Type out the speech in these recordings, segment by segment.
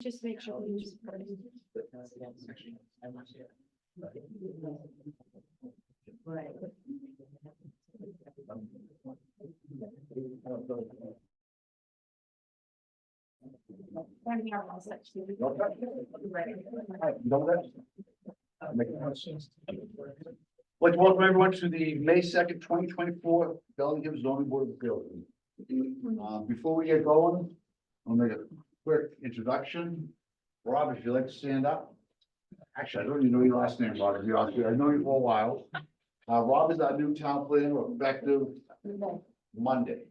Just make sure we just. Right. Like to welcome everyone to the May 2nd, 2024 Bellingham Zoning Board of Appeals. Before we get going, I'll make a quick introduction. Rob, if you'd like to stand up. Actually, I don't even know your last name, Rob, to be honest with you. I know you for a while. Rob is our new town planner effective Monday.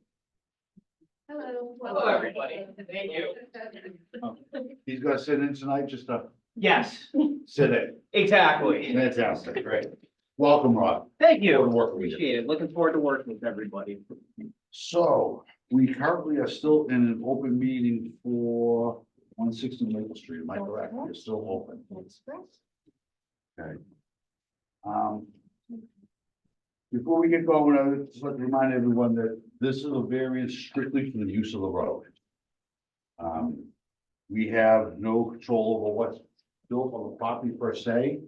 Hello. Hello, everybody. Thank you. He's gonna sit in tonight, just to Yes, sit in. exactly. Fantastic, great. Welcome, Rob. Thank Forward to you. working with you. Appreciate it. Looking forward to working with everybody. So, we currently are still in an open meeting for 160 Maple Street, am I correct? We're still open. That's correct. Okay. Before we get going, I would just like to remind everyone that this is a variance strictly for the use of the road. We have no control over what's built on the property per se.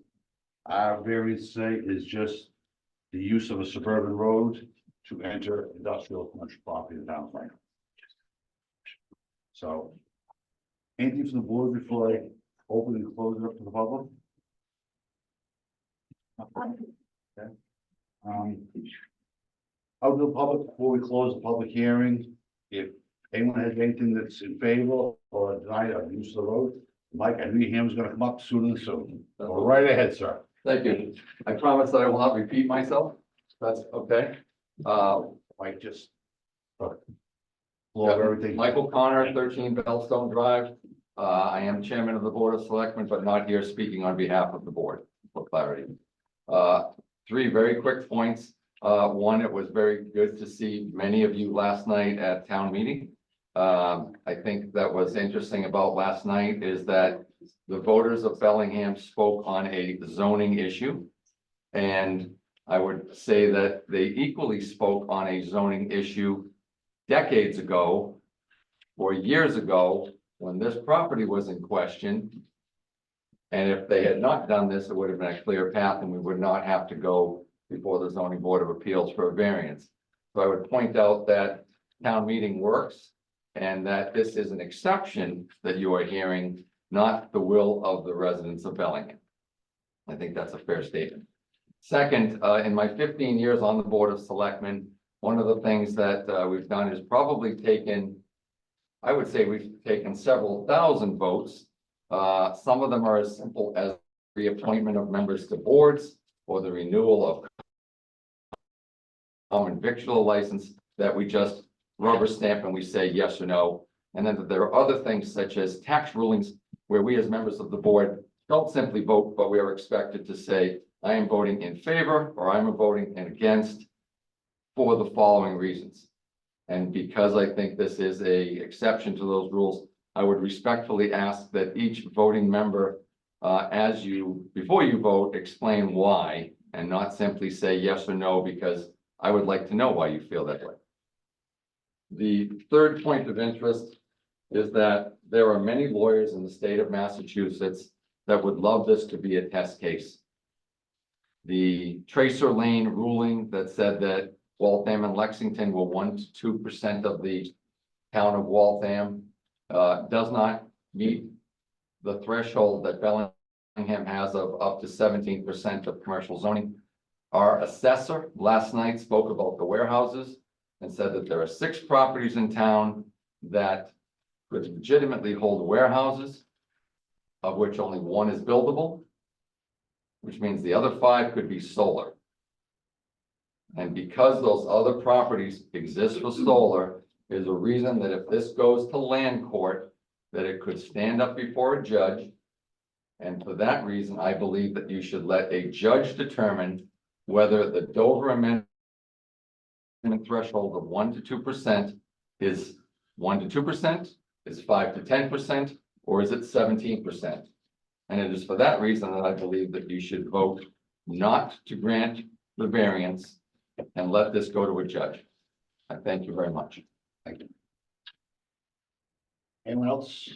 Our variance today is just the use of a suburban road to enter industrial commercial property in town plan. So, anything from the board before I open and close it up to the public? Okay. Out to the public before we close the public hearing. If anyone has anything that's in favor or denied of use of the road, Mike, I knew your hand was gonna come up sooner than soon. Go right ahead, sir. Thank you. I promise that I will not repeat myself. That's okay. Mike, just. Floor of everything. Michael Connor, 13 Bellstone Drive. I am chairman of the Board of Selectmen, but not here speaking on behalf of the board, for clarity. Three very quick points. One, it was very good to see many of you last night at town meeting. I think that was interesting about last night is that the voters of Bellingham spoke on a zoning issue. And I would say that they equally spoke on a zoning issue decades ago or years ago when this property was in question. And if they had not done this, it would have been a clear path and we would not have to go before the zoning board of appeals for a variance. So I would point out that town meeting works and that this is an exception that you are hearing, not the will of the residents of Bellingham. I think that's a fair statement. Second, in my 15 years on the Board of Selectmen, one of the things that we've done is probably taken, I would say we've taken several thousand votes. Some of them are as simple as reappointment of members to boards or the renewal of common victual license that we just rubber stamp and we say yes or no. And then there are other things such as tax rulings where we as members of the board don't simply vote, but we are expected to say, I am voting in favor or I'm voting against for the following reasons. And because I think this is a exception to those rules, I would respectfully ask that each voting member, before you vote, explain why and not simply say yes or no, because I would like to know why you feel that way. The third point of interest is that there are many lawyers in the state of Massachusetts that would love this to be a test case. The Tracer Lane ruling that said that Waltham and Lexington were 1 to 2% of the town of Waltham does not meet the threshold that Bellingham has of up to 17% of commercial zoning. Our assessor last night spoke about the warehouses and said that there are 6 properties in town that could legitimately hold warehouses, of which only 1 is buildable, which means the other 5 could be solar. And because those other properties exist for solar, is a reason that if this goes to land court, that it could stand up before a judge. And for that reason, I believe that you should let a judge determine whether the Dover Amendment threshold of 1 to 2% is 1 to 2%, is 5 to 10%, or is it 17%? And it is for that reason that I believe that you should vote not to grant the variance and let this go to a judge. I thank you very much. Thank you. Anyone else?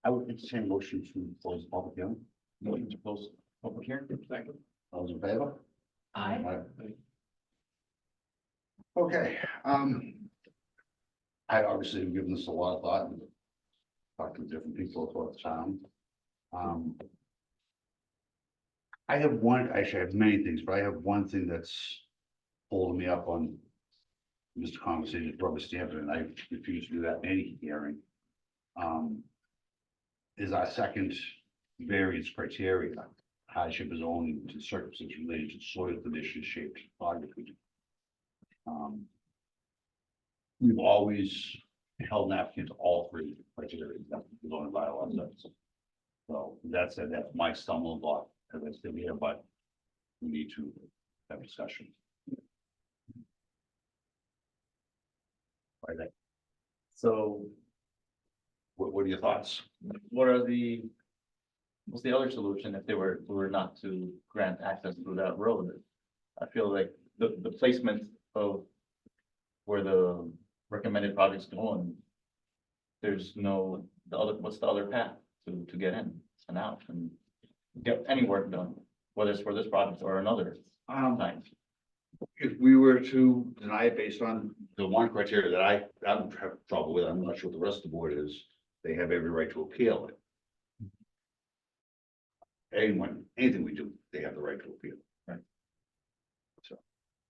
I would entertain a motion to close the public hearing. Motion to close public hearing. Second. All those in favor? Aye. Okay, I obviously have given this a lot of thought and talked to different people throughout the town. I have one, actually I have many things, but I have one thing that's holding me up on Mr. Conversation, rubber stamping, and I refuse to do that in any hearing. Is our second variance criteria, hardship is only to circumstances related to soil conditions, shape, topography. We've always held an applicant to all three criteria that the zoning bylaw says. So that said, that's my stumbling block as I sit here, but we need to have a discussion. Right, So what are your thoughts? what are the, what's the other solution if they were not to grant access through that road? I feel like the placement of where the recommended project's going, there's no, what's the other path to get in and out and get any work done, whether it's for this project or another time. If we were to deny it based on the one criteria that I don't have trouble with, I'm not sure what the rest of the board is, they have every right to appeal it. Anything we do, they have the right to appeal. Right. So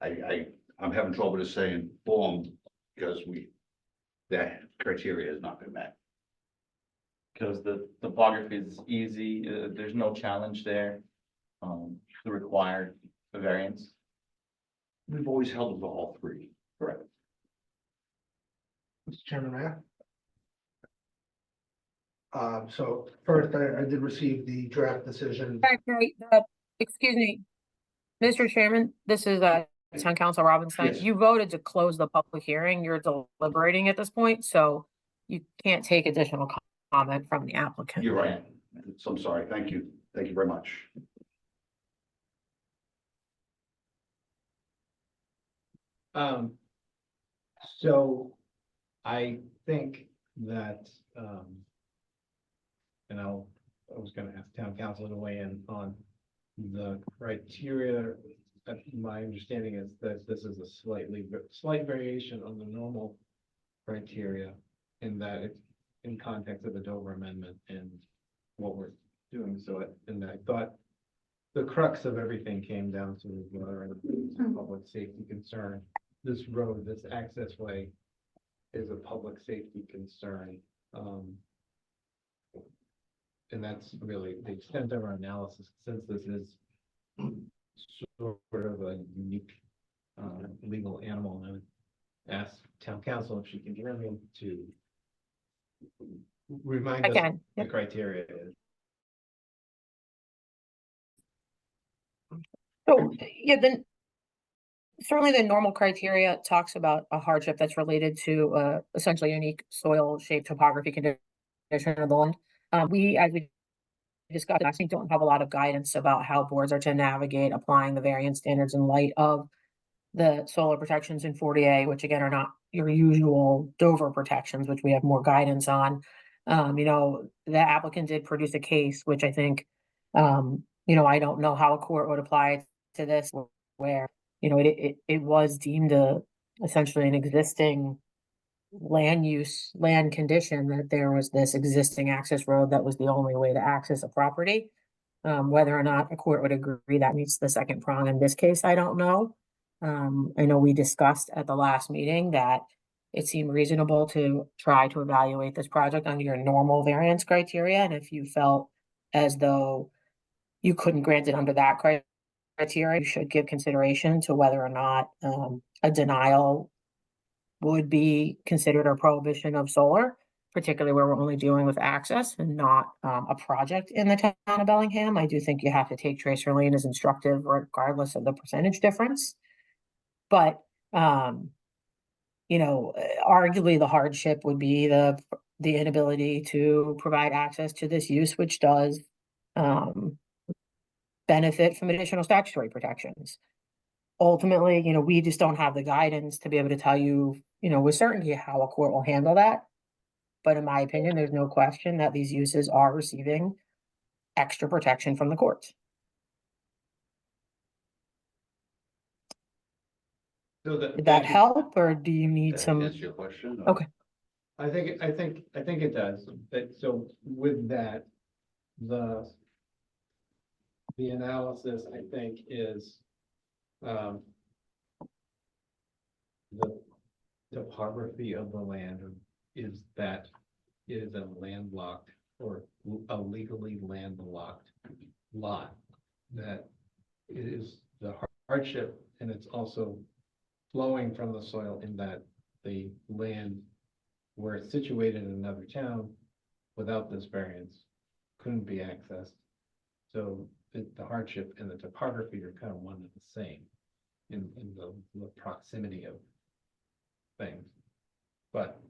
I'm having trouble just saying boom, because that criteria has not been met. Because the topography is easy, there's no challenge there. To require the variance. We've always held it to all three. Correct. Mr. Chairman, may I? So first, I did receive the draft decision. Right, excuse me, Mr. Chairman, this is Town Council Robinson. Yes. You voted to close the public hearing. You're deliberating at this point, so you can't take additional comment from the applicant. You're right. So I'm sorry. Thank you. Thank you very much. So I think that, and I was gonna ask town council to weigh in on the criteria. My understanding is that this is a slight variation on the normal criteria in that it's in context of the Dover Amendment and what we're doing. So, and I thought the crux of everything came down to whether it's a public safety concern. This road, this access way is a public safety concern. And that's really the extent of our analysis, since this is sort of a unique legal animal. And I would ask town council if she can hear me to remind I us can, the yep. criteria is. So, yeah, then certainly the normal criteria talks about a hardship that's related to essentially unique soil shape topography condition of the land. As we discussed, I think don't have a lot of guidance about how boards are to navigate applying the variance standards in light of the solar protections in 40A, which again are not your usual Dover protections, which we have more guidance on. The applicant did produce a case, which I think, I don't know how a court would apply to this, where, it was deemed essentially an existing land condition, that there was this existing access road that was the only way to access a property. Whether or not a court would agree that meets the second prong in this case, I don't know. I know we discussed at the last meeting that it seemed reasonable to try to evaluate this project under your normal variance criteria, and if you felt as though you couldn't grant it under that criteria, you should give consideration to whether or not a denial would be considered a prohibition of solar, particularly where we're only dealing with access and not a project in the town of Bellingham. I do think you have to take Tracer Lane as instructive regardless of the percentage difference. But, arguably the hardship would be the inability to provide access to this use, which does benefit from additional statutory protections. Ultimately, we just don't have the guidance to be able to tell you, with certainty how a court will handle that. But in my opinion, there's no question that these uses are receiving extra protection from the courts. So Did that help, or do you need some? Answer your question? Okay. I think it does, but so with that, the analysis, I think, is, the topography of the land is that it is a landlocked or a legally landlocked lot. That it is the hardship, and it's also flowing from the soil in that the land where it's situated in another town without this variance couldn't be accessed. So the hardship and the topography are kind of one and the same in the proximity of things. But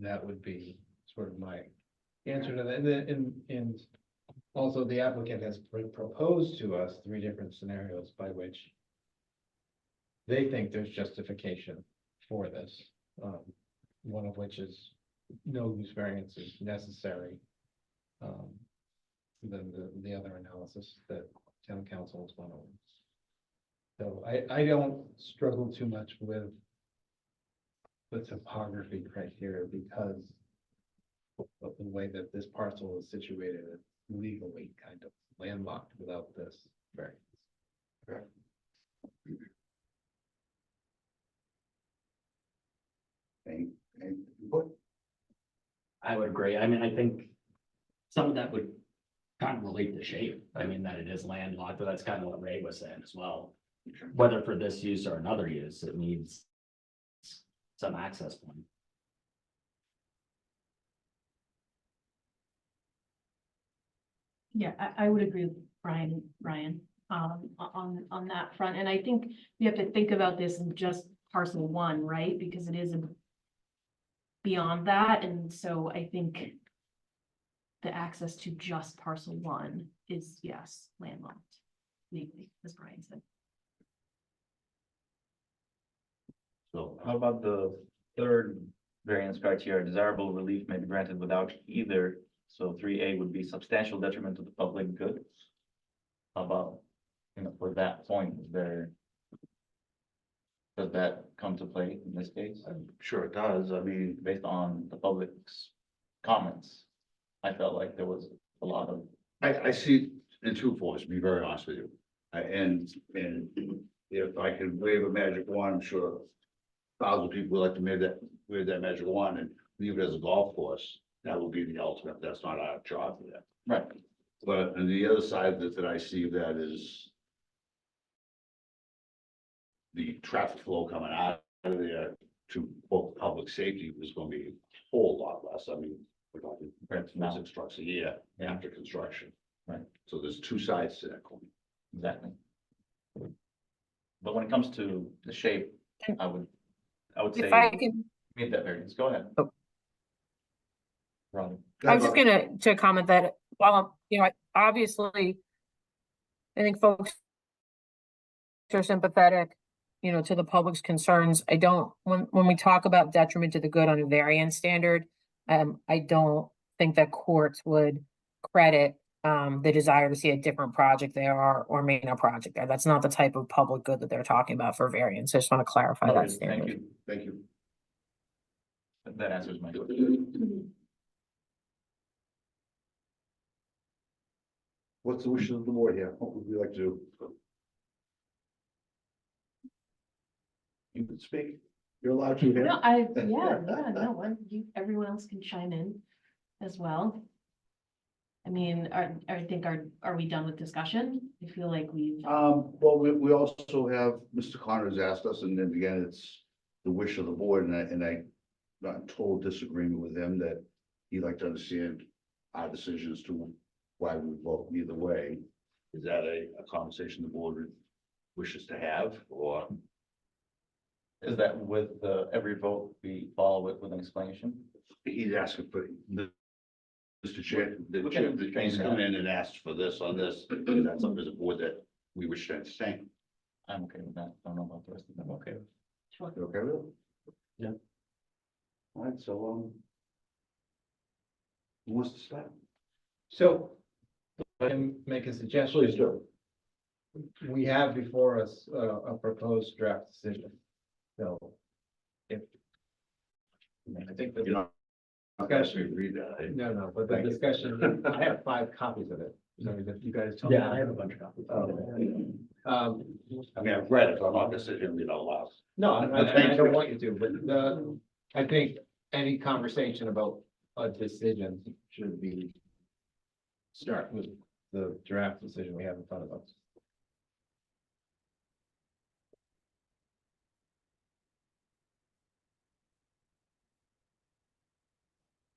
that would be sort of my answer to that. And then, and also the applicant has proposed to us 3 different scenarios by which they think there's justification for this. One of which is no use variance is necessary. Then the other analysis that town council is one of them. So I don't struggle too much with the topography criteria because of the way that this parcel is situated, it's legally kind of landlocked without this variance. Any input? I would agree. I mean, I think some of that would kind of relate to shape. I mean, that it is landlocked, but that's kind of what Ray was saying as well. Whether for this use or another use, it needs some access point. Yeah, I would agree with Brian, on that front, and I think you have to think about this in just parcel 1, right? Because it is beyond that, and so I think the access to just parcel 1 is, yes, landlocked legally, as Brian said. So how about the third variance criteria? Desirable relief may be granted without either. So 3A would be substantial detriment to the public good. How about, for that point, does that come to play in this case? I'm sure it does. I mean, Based on the public's comments, I felt like there was a lot of, I see it in 2 forms, to be very honest with you. And if I could wave a magic wand, I'm sure 1,000 people would like to wave that magic wand and leave it as a golf course. That would be the ultimate. That's not our job for that. right, But on the other side that I see that is the traffic flow coming out of there to both public safety is going to be a whole lot less. I mean, we're talking right now, 6 trucks a year after construction. Right. So there's 2 sides to that coin. exactly. But when it comes to the shape, I would say If I can, meet that variance. Go ahead. Oh. Ron. I was just to comment that while, obviously, I think folks are sympathetic, to the public's concerns. I don't, when we talk about detriment to the good on a variance standard, I don't think that courts would credit the desire to see a different project there or main a project there. That's not the type of public good that they're talking about for variance. I just want to clarify that Noted. standard. Thank you. Thank you. That answers my question. What's the wishes of the board here? What would we like to do? You can speak. You're allowed to here. No, no, everyone else can chime in as well. I mean, are we done with discussion? I feel like we've. Well, we also have, Mr. Connor has asked us, and then again, it's the wish of the board, and I not in total disagreement with him that he'd like to understand our decision as to why we vote either way. Is that a conversation the board wishes to have, or? Is that with every vote we follow it with an explanation? He's asking for, Mr. Chair, the We chair, can he's change come that. in and asked for this on this, and that's up as a board that we wish to entertain. I'm okay with that. I don't know about the rest of them. Okay. Sure. You okay with it? Yeah. All right, so, who wants to start? So I can make a suggestion. Please do. We have before us a proposed draft decision. So if. I think that. You're not. Discussion. Read that. No, but the Thank you. discussion, I have 5 copies of it. So if you guys. tell me- Yeah, I have a bunch of copies. Um, I mean, I've read it, but I'm not decision, loud. no, I Thank don't you. want you to, but I think any conversation about a decision should be. Start with the draft decision we have in front of us.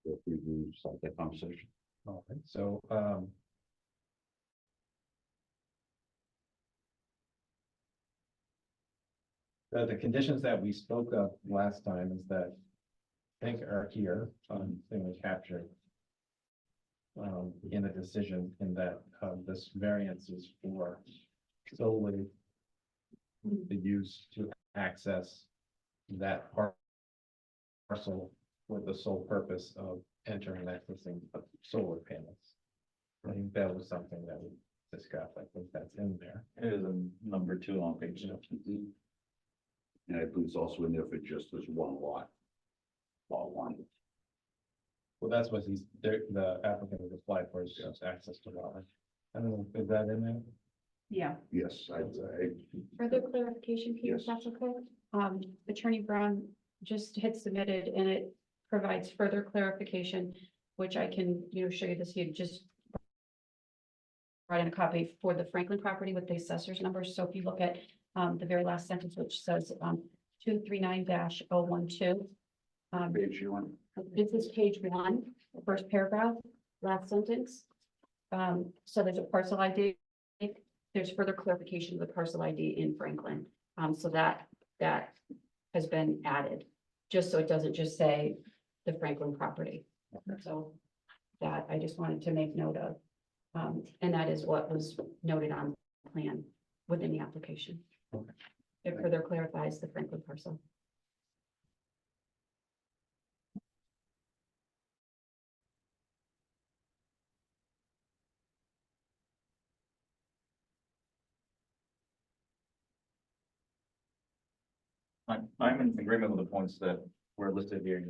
If we do start that conversation. All right, so, the conditions that we spoke of last time is that I think are here on thing captured. In the decision in that, this variance is for solely the use to access that parcel with the sole purpose of entering and accessing of solar panels. I think that was something that we discussed. I think that's in there. It is in number 2 on page 2. And I believe it's also in there for just this one lot. Lot one. Well, that's what the applicant has applied for, is just access to water. I don't know, is that in there? Yeah, Yes, Further clarification, Peter, if Yes. that's okay. Attorney Brown just hit submitted and it provides further clarification, which I can, show you this here, just write in a copy for the Franklin property with the assessor's numbers. So if you look at the very last sentence, which says 239-012. page you want. This is page 1, the first paragraph, last sentence. So there's a parcel ID. There's further clarification of the parcel ID in Franklin. So that has been added, just so it doesn't just say the Franklin property. So that I just wanted to make note of. And that is what was noted on the plan within the application. Okay. It further clarifies the Franklin parcel. I'm in agreement with the points that were listed here,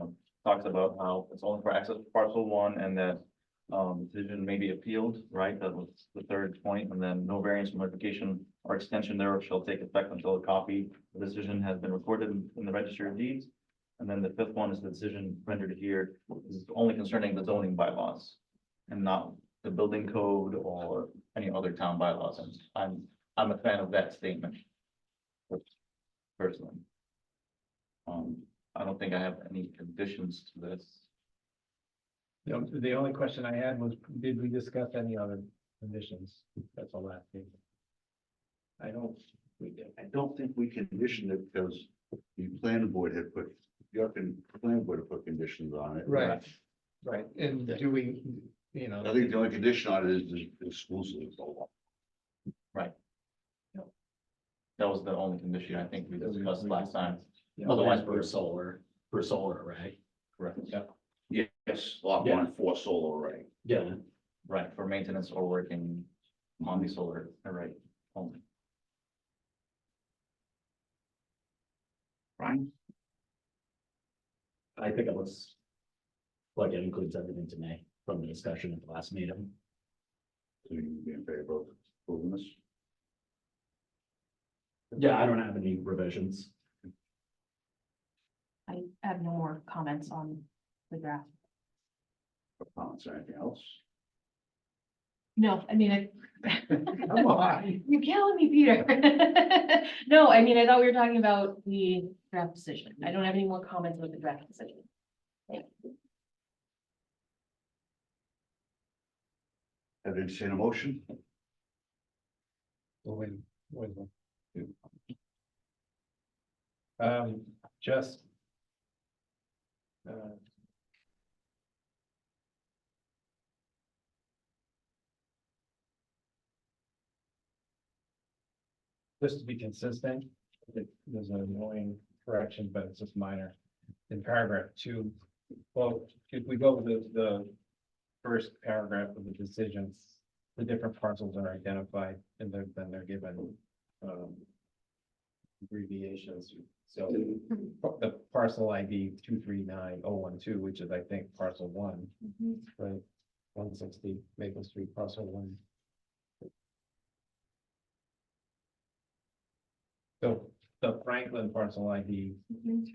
talks about how it's only for access to parcel 1 and that decision may be appealed, right? That was the 3rd point, and then no variance, modification, or extension thereof shall take effect until a copy of the decision has been recorded in the registry of deeds. And then the 5th one is the decision rendered here is only concerning the zoning bylaws and not the building code or any other town bylaws. And I'm a fan of that statement personally. I don't think I have any conditions to this. The only question I had was, did we discuss any other conditions? That's all that. I don't, we did. I don't think we conditioned it because the planning board had put, planning board had put conditions on it. Right, and do we, I think the only condition on it is the exclusive. That was the only condition I think we discussed last time. Otherwise, for solar, right? Correct. Yes, lot Yeah. 1 for solar array. Yeah. Right, for maintenance or working on the solar array only. Right? I think it looks like it includes everything to me from the discussion at the last meeting. So you can be in favor of approving this? Yeah, I don't have any revisions. I have no more comments on the draft. Or comments or anything else? No, I mean, Come on. you're killing me, Peter. No, I mean, I thought we were talking about the draft decision. I don't have any more comments with the draft decision. Have you seen a motion? When. Just. Just to be consistent, there's an annoying correction, but it's just minor. In paragraph 2, well, if we go with the first paragraph of the decision, the different parcels are identified and then they're given abbreviations. So the parcel ID 239012, which is, I think, parcel 1, right? 160 Maple Street, parcel 1. So the Franklin parcel ID,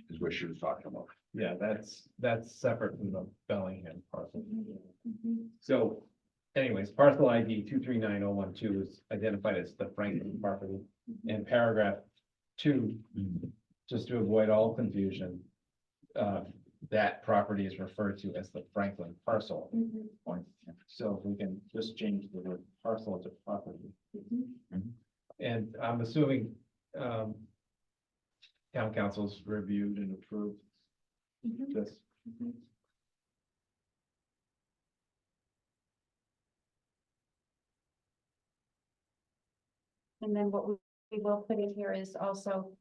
Is what she was talking about. yeah, that's separate from the Bellingham parcel. So anyways, parcel ID 239012 is identified as the Franklin property. In paragraph 2, just to avoid all confusion, that property is referred to as the Franklin parcel. So we can just change the word parcel to property. And I'm assuming town council's reviewed and approved this. And then what we will put in here is also,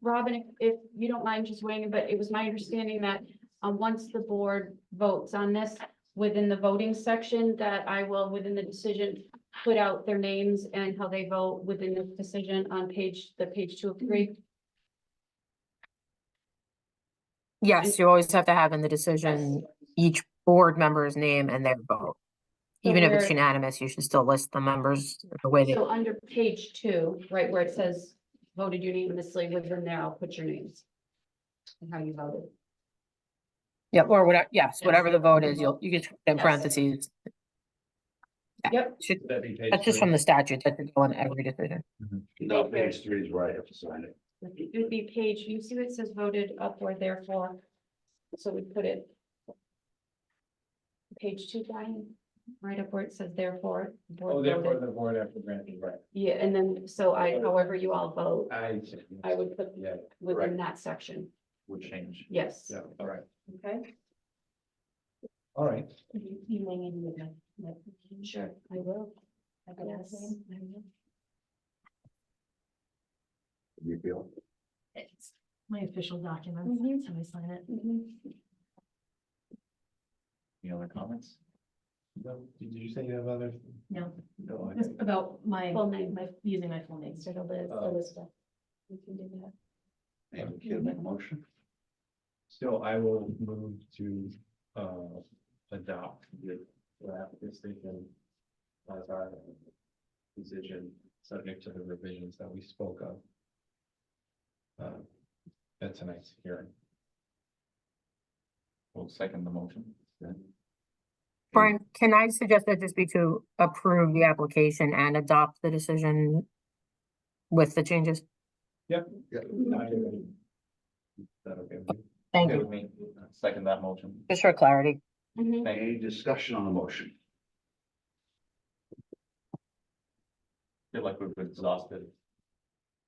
Robin, if you don't mind just waiting, but it was my understanding that once the board votes on this, within the voting section, that I will, within the decision, put out their names and how they vote within the decision on page 2 of 3. Yes, you always have to have in the decision, each board member's name and their vote. So Even if it's where- unanimous, you should still list the members the way they, So under page 2, right where it says voted unanimously, within there, I'll put your names. And how you voted. yeah, or whatever, yes, whatever the vote is, you can, in Yes. parentheses. Yep. Should, Would that be page that's just 3? from the statute, that should go in every decision. No, page 3 is where I have to sign it. It would be page, you see what it says voted up or therefore, so we put it. Page 2, Brian, right up where it says therefore. the board Oh, therefore voted. the board after granting, right? Yeah, and then, so however you all vote, I I would put yeah, within that section, Would change. yes. yeah, all right, Okay. all right. You may need to make that. Sure, I will. I guess. Yes, I will. You feel? It's my official document, Mhm. that's how I sign it. Any other comments? No, did you say you have other? No, No, I just think- about my, Full name. using my full name. Instead of the Oh. Elizabeth. We can do that. Maybe Kim make a motion. So I will move to adopt the draft decision as our decision, subject to the revisions that we spoke of at tonight's hearing. We'll second the motion. Brian, can I suggest that just be to approve the application and adopt the decision with the changes? Is that okay with you? Thank Okay you, with me, second that motion. just for clarity. Mhm. Any discussion on the motion? Feel like we've exhausted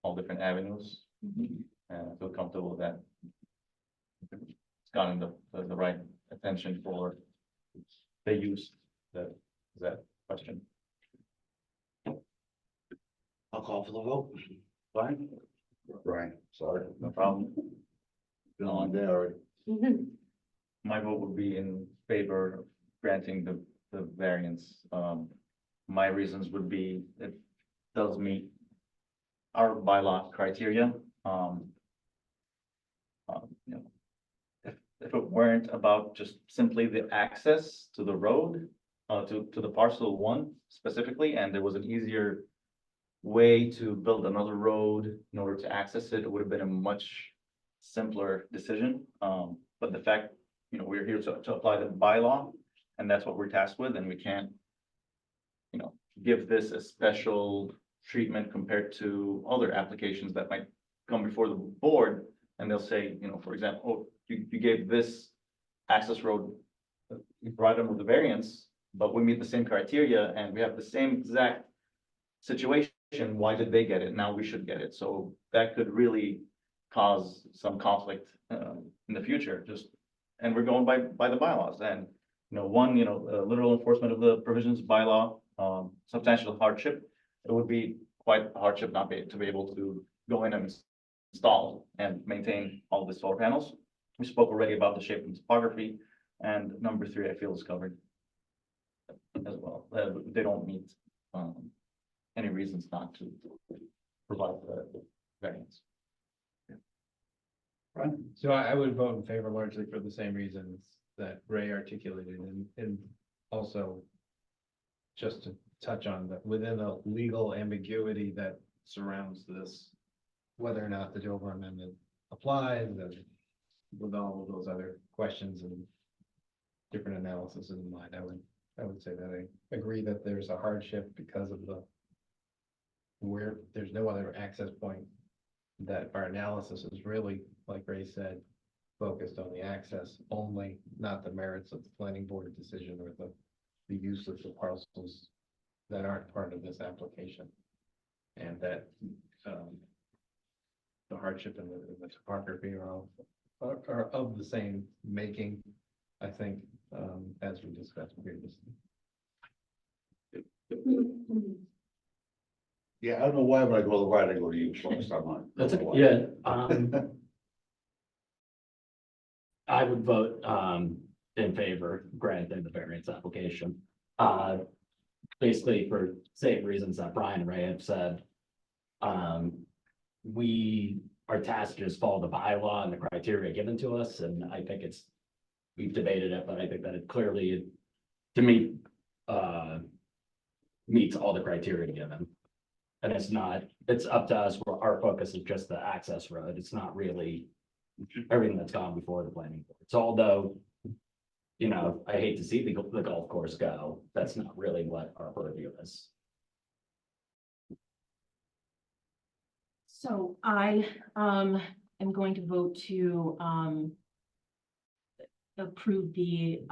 all different avenues. And I feel comfortable that it's gotten the right attention for the use, that question. I'll call for the vote. Fine. Brian, sorry. No problem. Been on there already. Mhm. My vote would be in favor of granting the variance. My reasons would be, it does meet our bylaw criteria. You know, if it weren't about just simply the access to the road, to the parcel 1 specifically, and there was an easier way to build another road in order to access it, it would have been a much simpler decision. But the fact, we're here to apply the bylaw, and that's what we're tasked with, and we can't, give this a special treatment compared to other applications that might come before the board, and they'll say, for example, oh, you gave this access road, you provided them with the variance, but we meet the same criteria, and we have the same exact situation, why did they get it? Now we should get it. So that could really cause some conflict in the future, and we're going by the bylaws, and literal enforcement of the provisions of bylaw, substantial hardship. It would be quite a hardship not to be able to go in and install and maintain all the solar panels. We spoke already about the shape and topography, and number three, I feel is covered as well. They don't meet, any reasons not to provide the variance. So I would vote in favor largely for the same reasons that Ray articulated and also just to touch on that within the legal ambiguity that surrounds this, whether or not the Dover Amendment applies and with all of those other questions and different analysis in mind, I would say that I agree that there's a hardship because of where there's no other access point, that our analysis is really, like Ray said, focused on the access only, not the merits of the planning board decision or the use of the parcels that aren't part of this application. And that the hardship and the topography are of the same making, I think, as we discussed previously. Yeah, I don't know why when I go to the right, I go to you first, I'm not. That's, yeah, I would vote, in favor granting the variance application. Basically for same reasons that Brian and Ray have said. We are tasked to just follow the bylaw and the criteria given to us, and I think we've debated it, but I think that it clearly, to me, meets all the criteria given. And it's up to us, where our focus is just the access road. It's not really everything that's gone before the planning board. So although, I hate to see the golf course go, that's not really what our purview is. So I am going to vote to approve the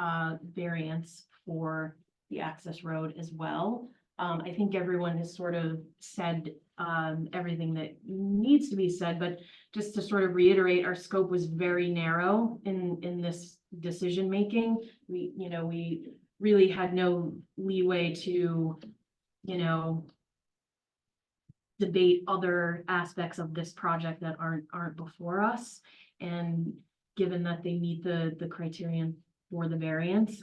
variance for the access road as well. I think everyone has sort of said everything that needs to be said, but just to sort of reiterate, our scope was very narrow in this decision making. We really had no leeway to, debate other aspects of this project that aren't before us. And given that they meet the criterion for the variance,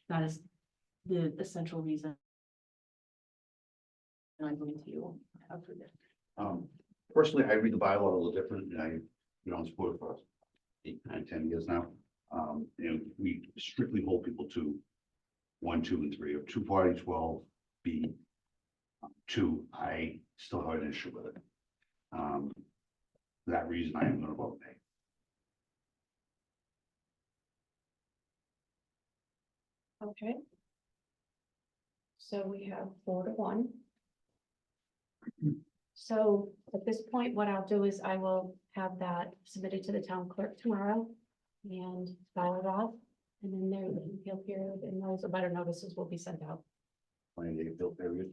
that is the essential reason I'm going to have for this. Personally, I read the bylaw a little different, and I've been on sport for 8, 9, 10 years now. We strictly hold people to 1, 2, and 3, or 240, 12, B. 2, I still have an issue with it. For that reason, I am gonna vote nay. Okay. So we have 4-1. So at this point, what I'll do is I will have that submitted to the town clerk tomorrow and file it off. And then there, the appeal period and those abutter notices will be sent out. 20-day appeal period.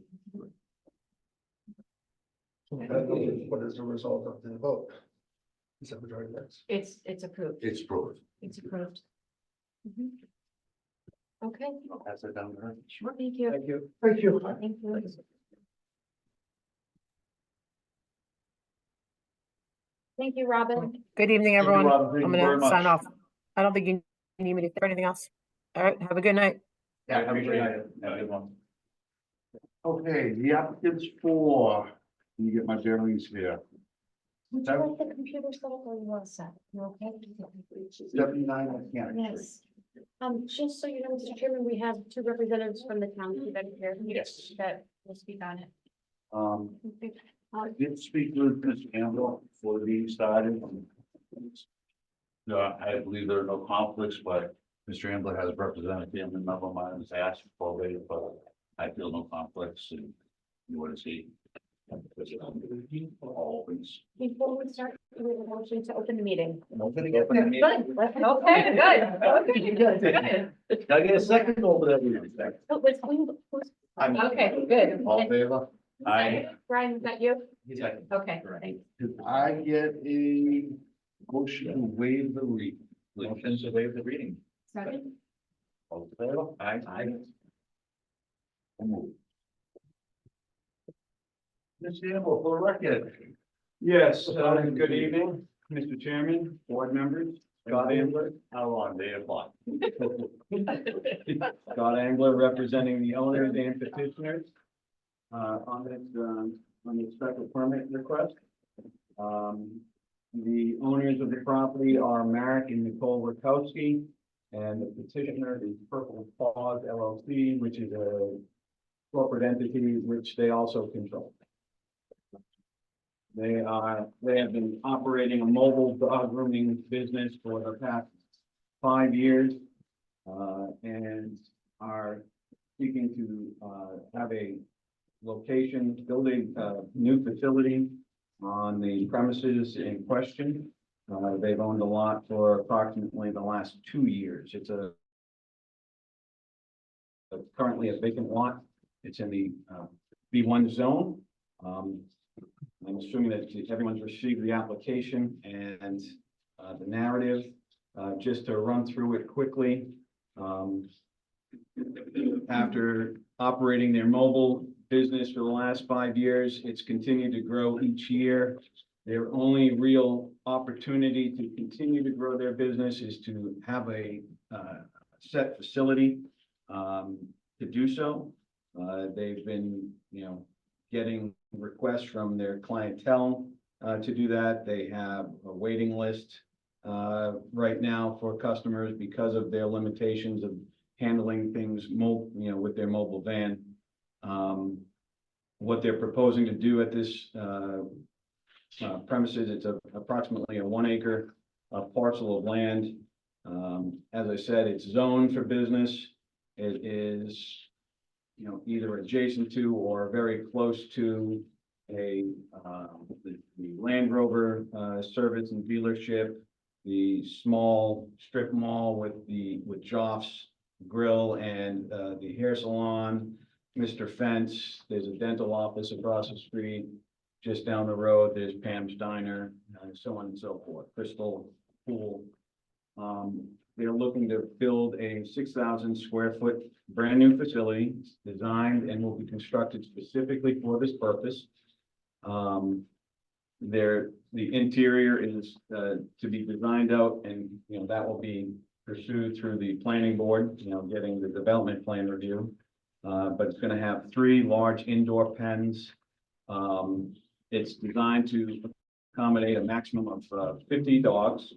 What is the result of the vote? Is that majority votes? It's approved. It's approved. It's approved. Mhm. Okay, I'll pass it down to her. sure, thank you. Thank you. Thank you. Thank you. Thank you, Robin. Good evening, Thank you, everyone. Robin. Thank I'm you very gonna sign much. off. I don't think you need me to say anything else. All right, have a good night. Yeah, have a great night. Have a good one. Okay, the applicants for, let me get my bearings here. Would you like the computer set up or you want to set? You okay? 79 mechanic Street. Yes. Just so you know, Mr. Chairman, we have 2 representatives from the town that are here. Yes. That will speak on it. I did speak with Mr. Campbell before the meeting started. No, I believe there are no conflicts, but Mr. Ambler has represented him, and member of mine has asked for already, but I feel no conflicts, and you want to see. All opens. Before we start, we have a motion to open the meeting. Open Good. Okay, good. Okay, good. Can I get a second over there? Oh, okay, good. All in favor? Aye. Brian, is that you? He's like, Okay, thanks. Did I get a motion to waive the reading? motion to waive the reading. Second? All in favor? Aye. Ms. Campbell, for the record, Yes, good evening, Mr. Chairman, board members, Scott Ambler. How long, 8 o'clock? Scott Ambler representing the owners and petitioners on this special permit request. The owners of the property are Marek and Nicole Rakowski, and the petitioner is Purple Paws LLC, which is a corporate entity which they also control. They have been operating a mobile dog grooming business for the past 5 years, and are seeking to, have a location, building a new facility on the premises in question. They've owned the lot for approximately the last 2 years. It's currently a vacant lot. It's in the, B1 zone. I'm assuming that everyone's received the application and the narrative. Just to run through it quickly. After operating their mobile business for the last 5 years, it's continued to grow each year. Their only real opportunity to continue to grow their business is to have a set facility to do so. They've been, getting requests from their clientele to do that. They have a waiting list right now for customers because of their limitations of handling things with their mobile van. What they're proposing to do at this premises, it's approximately a 1 acre parcel of land. As I said, it's zoned for business. It is either adjacent to or very close to the Land Rover service and dealership, the small strip mall with Joff's Grill and the hair salon, Mr. Fence. There's a dental office across the street. Just down the road, there's Pam's Diner, so on and so forth. Crystal Pool. They're looking to build a 6,000 square foot brand new facility designed and will be constructed specifically for this purpose. The interior is to be designed out, and that will be pursued through the planning board, getting the development plan review. But it's going to have 3 large indoor pens. It's designed to accommodate a maximum of 50 dogs.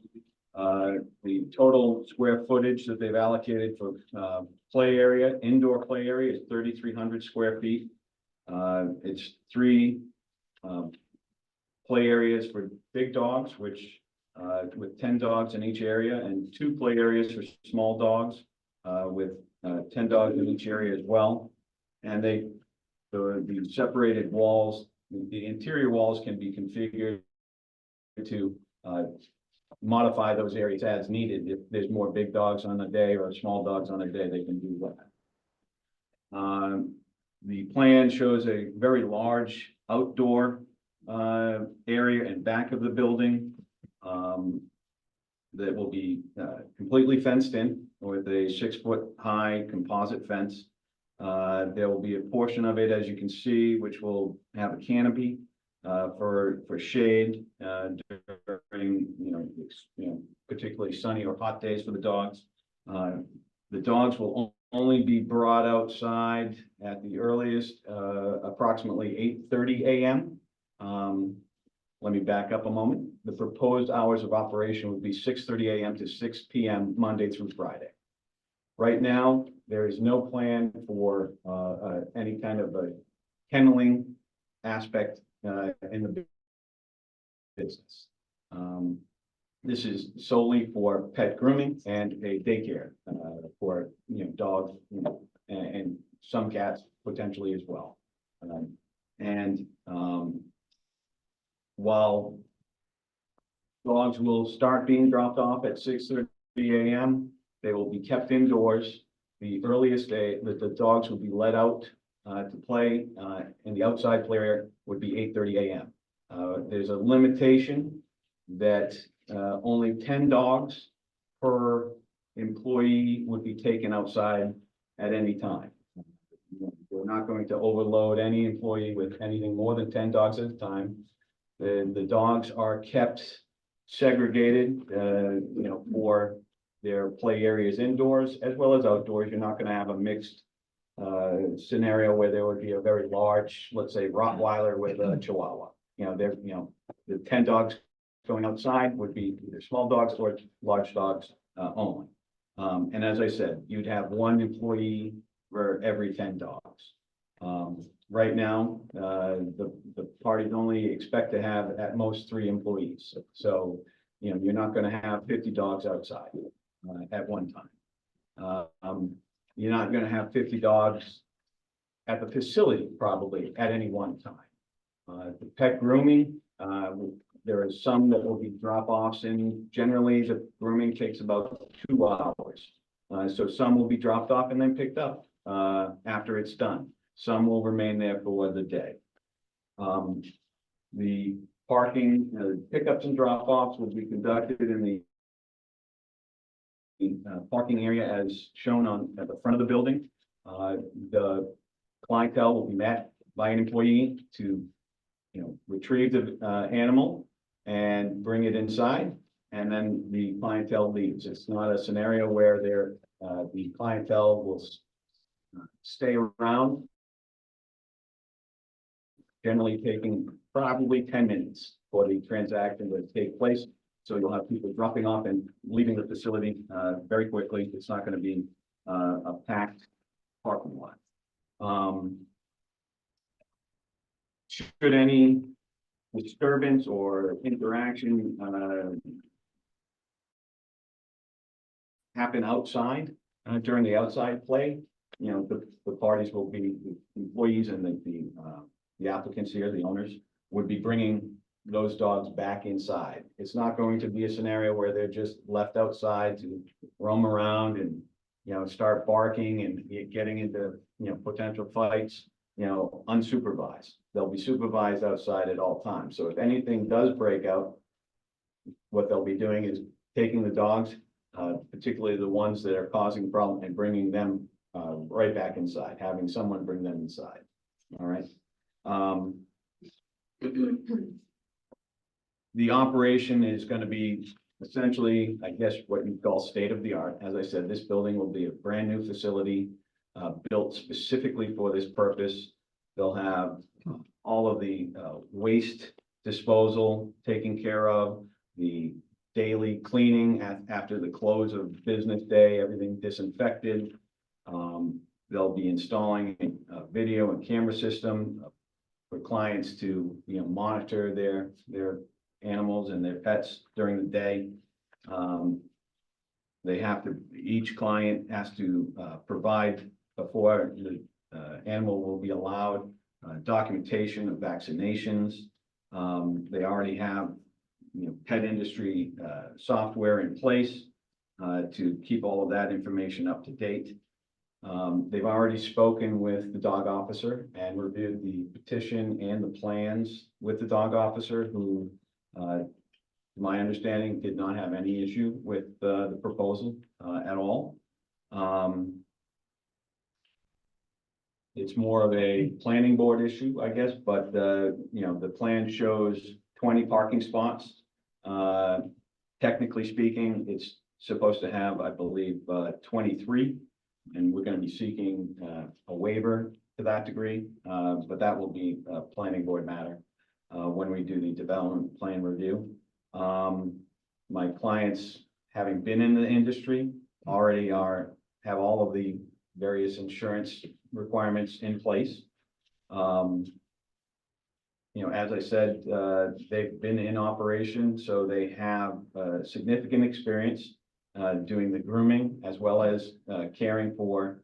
The total square footage that they've allocated for indoor play area is 3,300 square feet. It's 3 play areas for big dogs, which with 10 dogs in each area, and 2 play areas for small dogs with 10 dogs in each area as well. And the separated walls, the interior walls can be configured to modify those areas as needed. If there's more big dogs on a day or small dogs on a day, they can do that. The plan shows a very large outdoor area in back of the building that will be completely fenced in with a 6-foot high composite fence. There will be a portion of it, as you can see, which will have a canopy for shade during particularly sunny or hot days for the dogs. The dogs will only be brought outside at the earliest approximately 8:30 a.m. Let me back up a moment. The proposed hours of operation would be 6:30 a.m. to 6 p.m. Monday through Friday. Right now, there is no plan for any kind of a kenneling aspect in the business. This is solely for pet grooming and a daycare for dogs and some cats potentially as well. While dogs will start being dropped off at 6:30 a.m., they will be kept indoors. The earliest day that the dogs will be let out to play in the outside play area would be 8:30 a.m. There's a limitation that only 10 dogs per employee would be taken outside at any time. We're not going to overload any employee with anything more than 10 dogs at a time. The dogs are kept segregated, for their play areas indoors as well as outdoors. You're not gonna have a mixed scenario where there would be a very large, let's say Rottweiler with a Chihuahua. The 10 dogs going outside would be either small dogs or large dogs only. And as I said, you'd have one employee for every 10 dogs. Right now, the parties only expect to have at most 3 employees. So, you're not gonna have 50 dogs outside at one time. You're not gonna have 50 dogs at the facility probably at any one time. The pet grooming, there are some that will be drop-offs, and generally the grooming takes about 2 hours. So some will be dropped off and then picked up after it's done. Some will remain there for the day. The parking, pickups and drop-offs will be conducted in the parking area as shown at the front of the building. The clientele will be met by an employee to, retrieve the animal and bring it inside, and then the clientele leaves. It's not a scenario where the clientele will stay around, generally taking probably 10 minutes for the transaction to take place. So you'll have people dropping off and leaving the facility very quickly. It's not going to be a packed parking lot. Should any disturbance or interaction happen outside during the outside play, the parties will be the employees, and the applicants here, the owners, would be bringing those dogs back inside. It's not going to be a scenario where they're just left outside to roam around and, start barking and getting into, potential fights, unsupervised. They'll be supervised outside at all times. So if anything does break out, what they'll be doing is taking the dogs, particularly the ones that are causing problem, and bringing them right back inside, having someone bring them inside. All right. The operation is going to be essentially, I guess, what you call state of the art. As I said, this building will be a brand new facility built specifically for this purpose. They'll have all of the waste disposal taken care of, the daily cleaning after the close of business day, everything disinfected. They'll be installing a video and camera system for clients to, monitor their animals and their pets during the day. Each client has to provide, before the animal will be allowed, documentation of vaccinations. They already have, pet industry software in place to keep all of that information up to date. They've already spoken with the dog officer and reviewed the petition and the plans with the dog officer, who, to my understanding, did not have any issue with the proposal at all. It's more of a planning board issue, I guess, but the plan shows 20 parking spots. Technically speaking, it's supposed to have, I believe, 23. And we're going to be seeking a waiver to that degree, but that will be a planning board matter when we do the development plan review. My clients, having been in the industry, already have all of the various insurance requirements in place. As I said, they've been in operation, so they have significant experience doing the grooming as well as caring for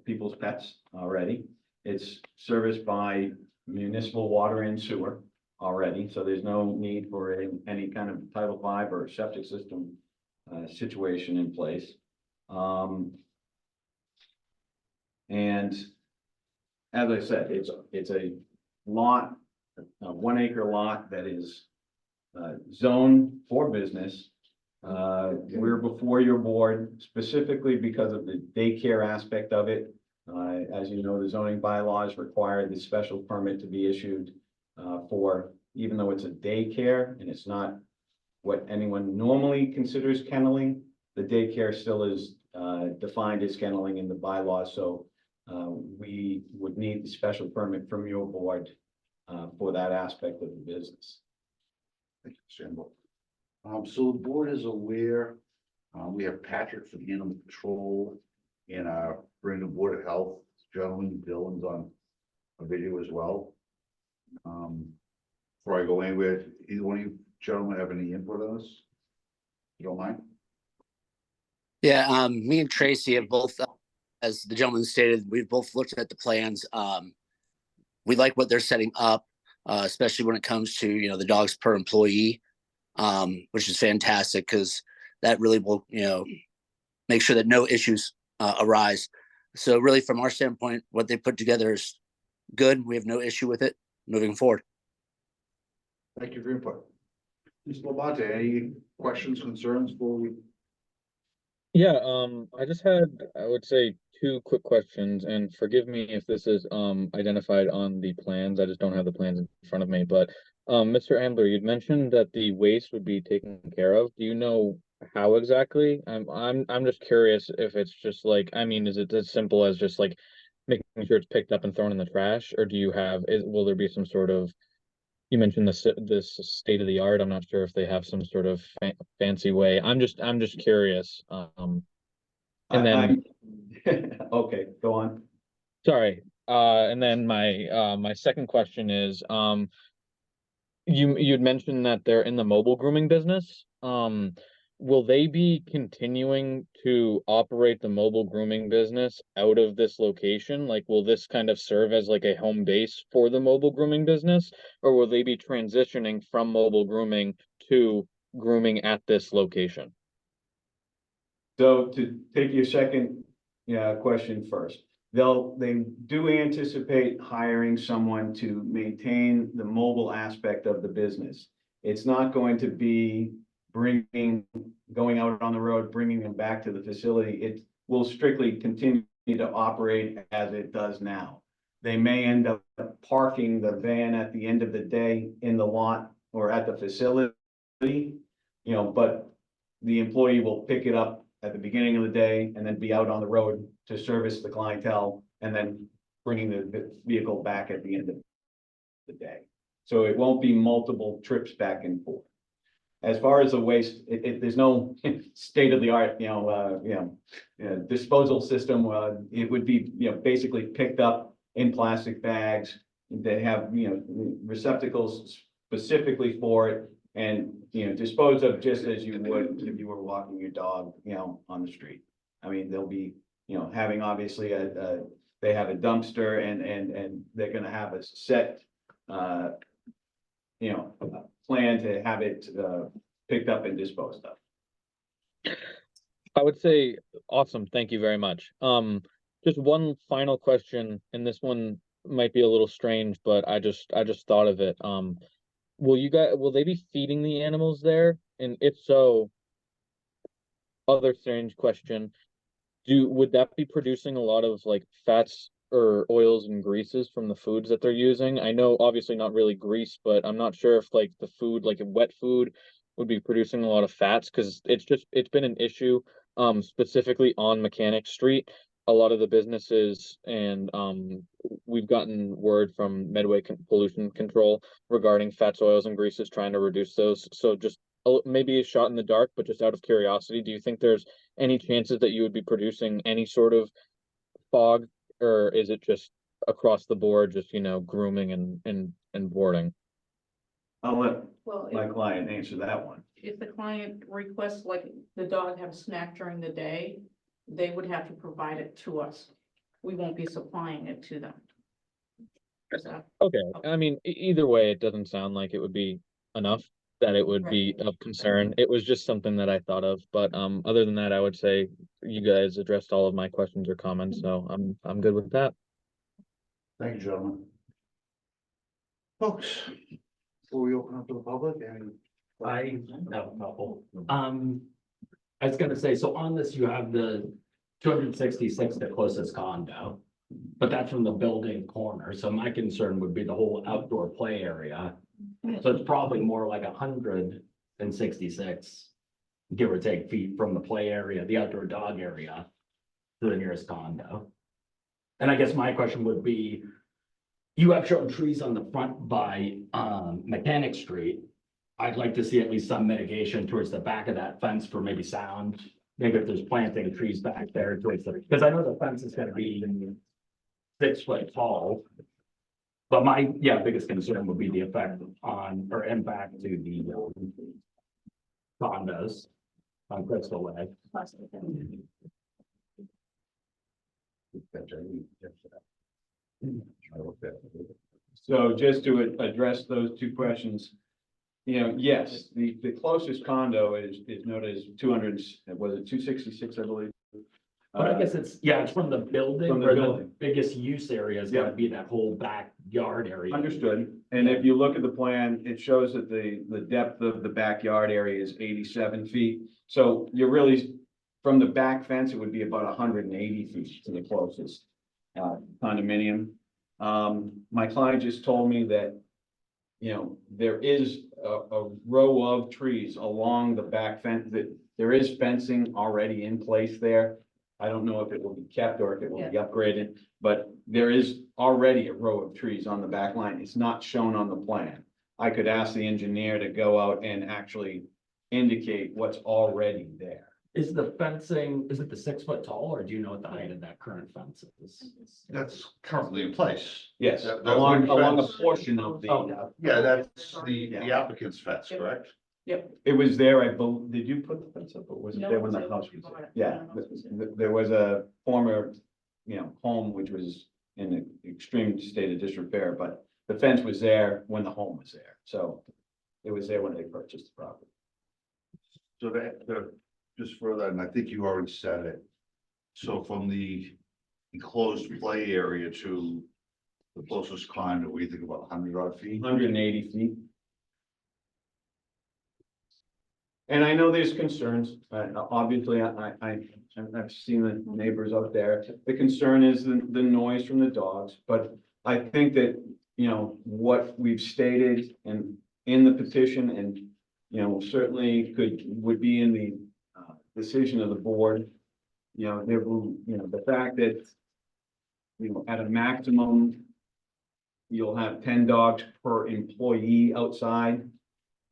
people's pets already. It's serviced by municipal water and sewer already, so there's no need for any kind of Title V or septic system situation in place. And as I said, it's a lot, a 1 acre lot that is zoned for business. We're before your board specifically because of the daycare aspect of it. As you know, the zoning bylaws require the special permit to be issued for even though it's a daycare and it's not what anyone normally considers kenneling, the daycare still is defined as kenneling in the bylaws, so we would need the special permit from your board for that aspect of the business. Thank you, Sambo. So the board is aware, we have Patrick from Animal Control and our brand new Board of Health, gentleman, Dylan's on a video as well. Before I go anywhere, either one of you gentlemen have any input on this? You don't mind? Yeah, me and Tracy have both, as the gentleman stated, we've both looked at the plans. We like what they're setting up, especially when it comes to, you know, the dogs per employee, which is fantastic because that really will, you know, make sure that no issues arise. So really, from our standpoint, what they put together is good. We have no issue with it moving forward. Thank you for your input. Mr. Labonte, any questions, concerns before we? Yeah, I just had, I would say, two quick questions, and forgive me if this is identified on the plans. I just don't have the plans in front of me. But Mr. Ambler, you'd mentioned that the waste would be taken care of. Do you know how exactly? I'm just curious if it's just like, I mean, is it as simple as just like making sure it's picked up and thrown in the trash, or do you have, will there be some sort of, you mentioned this state of the art. I'm not sure if they have some sort of fancy way. I'm just curious. And then, Okay, go on. sorry. And then my second question is, you'd mentioned that they're in the mobile grooming business. Will they be continuing to operate the mobile grooming business out of this location? Like, will this kind of serve as like a home base for the mobile grooming business? Or will they be transitioning from mobile grooming to grooming at this location? So to take your second, question first, they do anticipate hiring someone to maintain the mobile aspect of the business. It's not going to be going out on the road, bringing them back to the facility. It will strictly continue to operate as it does now. They may end up parking the van at the end of the day in the lot or at the facility, but the employee will pick it up at the beginning of the day and then be out on the road to service the clientele and then bringing the vehicle back at the end of the day. So it won't be multiple trips back and forth. As far as the waste, there's no state of the art, disposal system. It would be, basically picked up in plastic bags. They have, receptacles specifically for it and, dispose of just as you would if you were walking your dog, on the street. I mean, they'll be, having obviously they have a dumpster and they're gonna have a set, plan to have it picked up and disposed of. I would say, awesome. Thank you very much. Just one final question, and this one might be a little strange, but I just thought of it. Will they be feeding the animals there? And if so, other strange question, would that be producing a lot of like fats or oils and greases from the foods that they're using? I know obviously not really grease, but I'm not sure if like the food, like a wet food, would be producing a lot of fats, because it's been an issue specifically on Mechanic Street. A lot of the businesses, and we've gotten word from Medway Pollution Control regarding fats, oils, and greases, trying to reduce those. So just maybe a shot in the dark, but just out of curiosity, do you think there's any chances that you would be producing any sort of fog, or is it just across the board, just, grooming and boarding? I'll let Well, my client answer that one. if the client requests, like, the dog have a snack during the day, they would have to provide it to us. We won't be supplying it to them. So, Okay, I mean, either way, it doesn't sound like it would be enough that it would be of concern. It was just something that I thought of, but other than that, I would say you guys addressed all of my questions or comments, so I'm good with that. Thank you, gentlemen. Folks, before we open up to the public, and I have a couple. I was gonna say, so on this, you have the 266, the closest condo, but that's from the building corner. So my concern would be the whole outdoor play area So it's probably more like 166, give or take, feet from the play area, the outdoor dog area, to the nearest condo. And I guess my question would be, you have shown trees on the front by Mechanic Street. I'd like to see at least some mitigation towards the back of that fence for maybe sound. Maybe if there's planting trees back there towards the, because I know the fence is gonna be 6 foot tall. But my, biggest concern would be the effect on, or impact to the condos on Crystal Way. So just to address those two questions. Yes, the closest condo is noted as 200, was it 266, I believe? But I guess it's from the building, From the where the building. biggest use area is gonna be that whole backyard area. Understood. And if you look at the plan, it shows that the depth of the backyard area is 87 feet. So you're really, from the back fence, it would be about 180 feet to the closest condominium. My client just told me that, there is a row of trees along the back fence, that there is fencing already in place there. I don't know if it will be kept or if it will be upgraded, but there is already a row of trees on the back line. It's not shown on the plan. I could ask the engineer to go out and actually indicate what's already there. Is the fencing, is it the 6 foot tall, or do you know what the height of that current fence is? That's currently in place. Yes, That along wooden a fence. portion of the, Yeah, that's the applicant's fence, correct? it was there, did you put the fence up or was it there when the house was there? Yeah, there was a former, home which was in an extreme state of disrepair, but the fence was there when the home was there. So it was there when they purchased the property. So just further, and I think you already said it. So from the enclosed play area to the closest condo, we think about 100 odd feet. 180 feet. And I know there's concerns, obviously, I've seen the neighbors out there. The concern is the noise from the dogs, but I think that, what we've stated and in the petition and, certainly would be in the decision of the board. There will, the fact that, at a maximum, you'll have 10 dogs per employee outside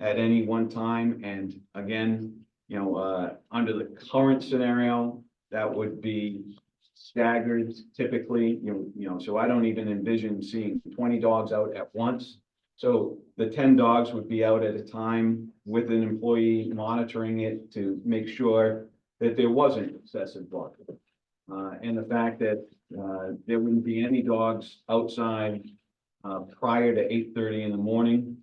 at any one time. And again, under the current scenario, that would be staggered typically, so I don't even envision seeing 20 dogs out at once. So the 10 dogs would be out at a time with an employee monitoring it to make sure that there wasn't excessive barking. And the fact that there wouldn't be any dogs outside prior to 8:30 in the morning.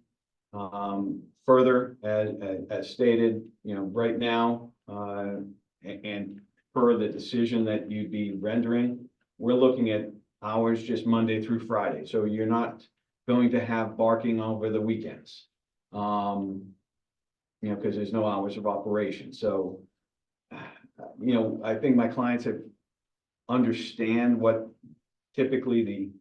Further, as stated, right now, and per the decision that you'd be rendering, we're looking at hours just Monday through Friday. So you're not going to have barking over the weekends. Because there's no hours of operation. So, I think my clients have understand what typically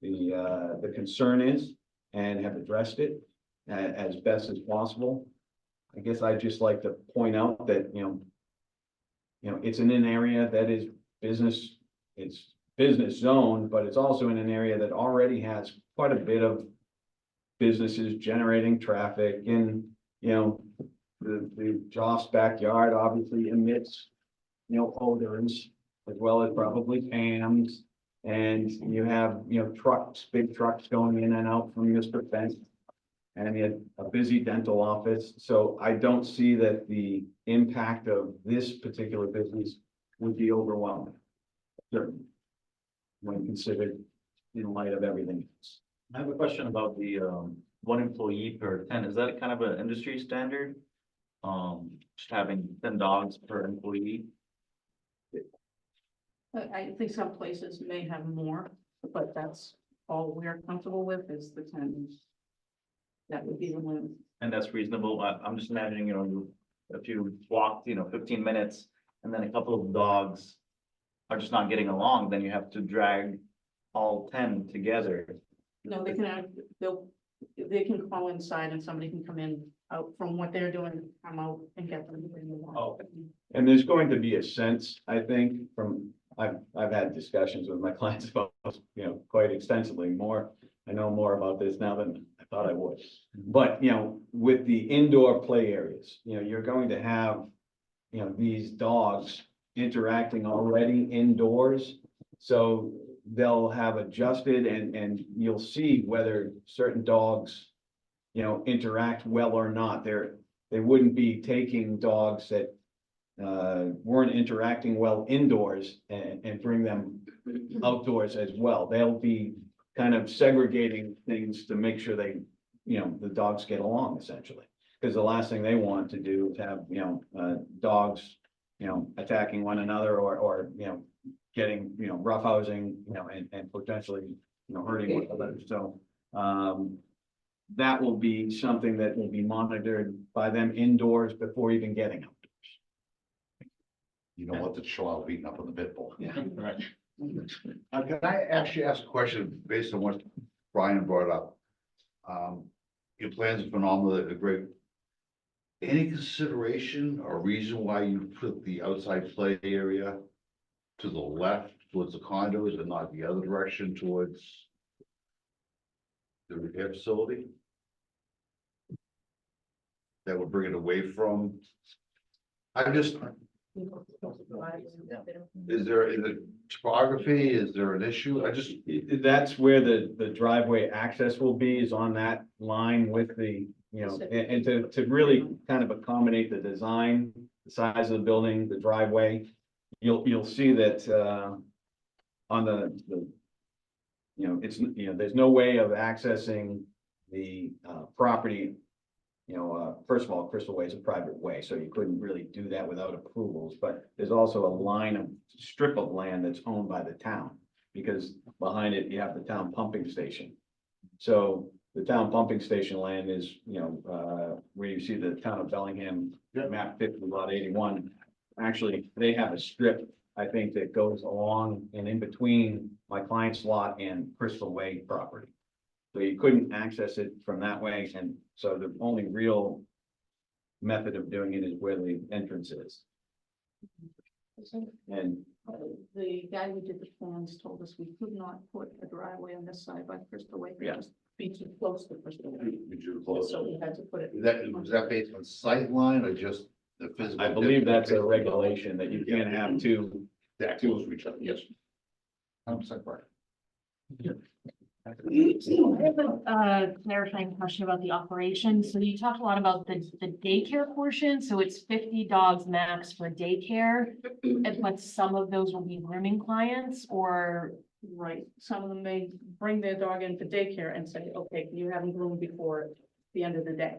the concern is and have addressed it as best as possible. I guess I'd just like to point out that, it's in an area that is it's business zone, but it's also in an area that already has quite a bit of businesses generating traffic and, the Joss backyard obviously emits, odors as well as probably Pam's. And you have, trucks, big trucks going in and out from Mr. Fence. And he had a busy dental office. So I don't see that the impact of this particular business would be overwhelming. Certainly. When considered in light of everything else. I have a question about the one employee per 10. Is that kind of an industry standard? Just having 10 dogs per employee? I think some places may have more, but that's all we're comfortable with is the 10. That would be the limit. And that's reasonable. I'm just imagining, if you walked, 15 minutes and then a couple of dogs are just not getting along, then you have to drag all 10 together. No, they can, they'll they can call inside and somebody can come in, out from what they're doing, come out and get them. Oh. And there's going to be a sense, I think, I've had discussions with my clients about, quite extensively more. I know more about this now than I thought I would. But, with the indoor play areas, you're going to have, these dogs interacting already indoors. So they'll have adjusted and you'll see whether certain dogs, interact well or not. They wouldn't be taking dogs that weren't interacting well indoors and bring them outdoors as well. They'll be kind of segregating things to make sure they, the dogs get along essentially. Because the last thing they want to do is have, dogs, attacking one another or, getting, roughhousing, and potentially, hurting one another. So, that will be something that will be monitored by them indoors before even getting out. You don't want the child beating up on the pit bull. Yeah, right. Can I actually ask a question based on what Brian brought up? Your plans are phenomenal, they're great. Any consideration or reason why you put the outside play area to the left towards the condos and not the other direction towards the repair facility? That would bring it away from. I'm just, is it topography? Is there an issue? That's where the driveway access will be, is on that line with the, and to really kind of accommodate the design, the size of the building, the driveway. You'll see that, on the, there's no way of accessing the, property. First of all, Crystal Way is a private way, so you couldn't really do that without approvals, but there's also a strip of land that's owned by the town. Because behind it, you have the town pumping station. So the town pumping station land is, where you see the town of Bellingham, map 50, lot 81. Actually, they have a strip, I think, that goes along and in between my client's lot and Crystal Way property. So you couldn't access it from that way, and so the only real method of doing it is where the entrance is. And The guy who did the plans told us we could not put a driveway on this side by Crystal Way, Yeah. just be too close to Crystal Way. Would you close? So we had to put it. Was that based on sight line or just the physical? I believe that's a regulation that you can't have two. That close to each other, yes. I'm sorry. I have a clarifying question about the operation. So you talked a lot about the daycare portion, so it's 50 dogs max for daycare. But some of those will be grooming clients or? Right, some of them may bring their dog in for daycare and say, okay, you haven't groomed before the end of the day.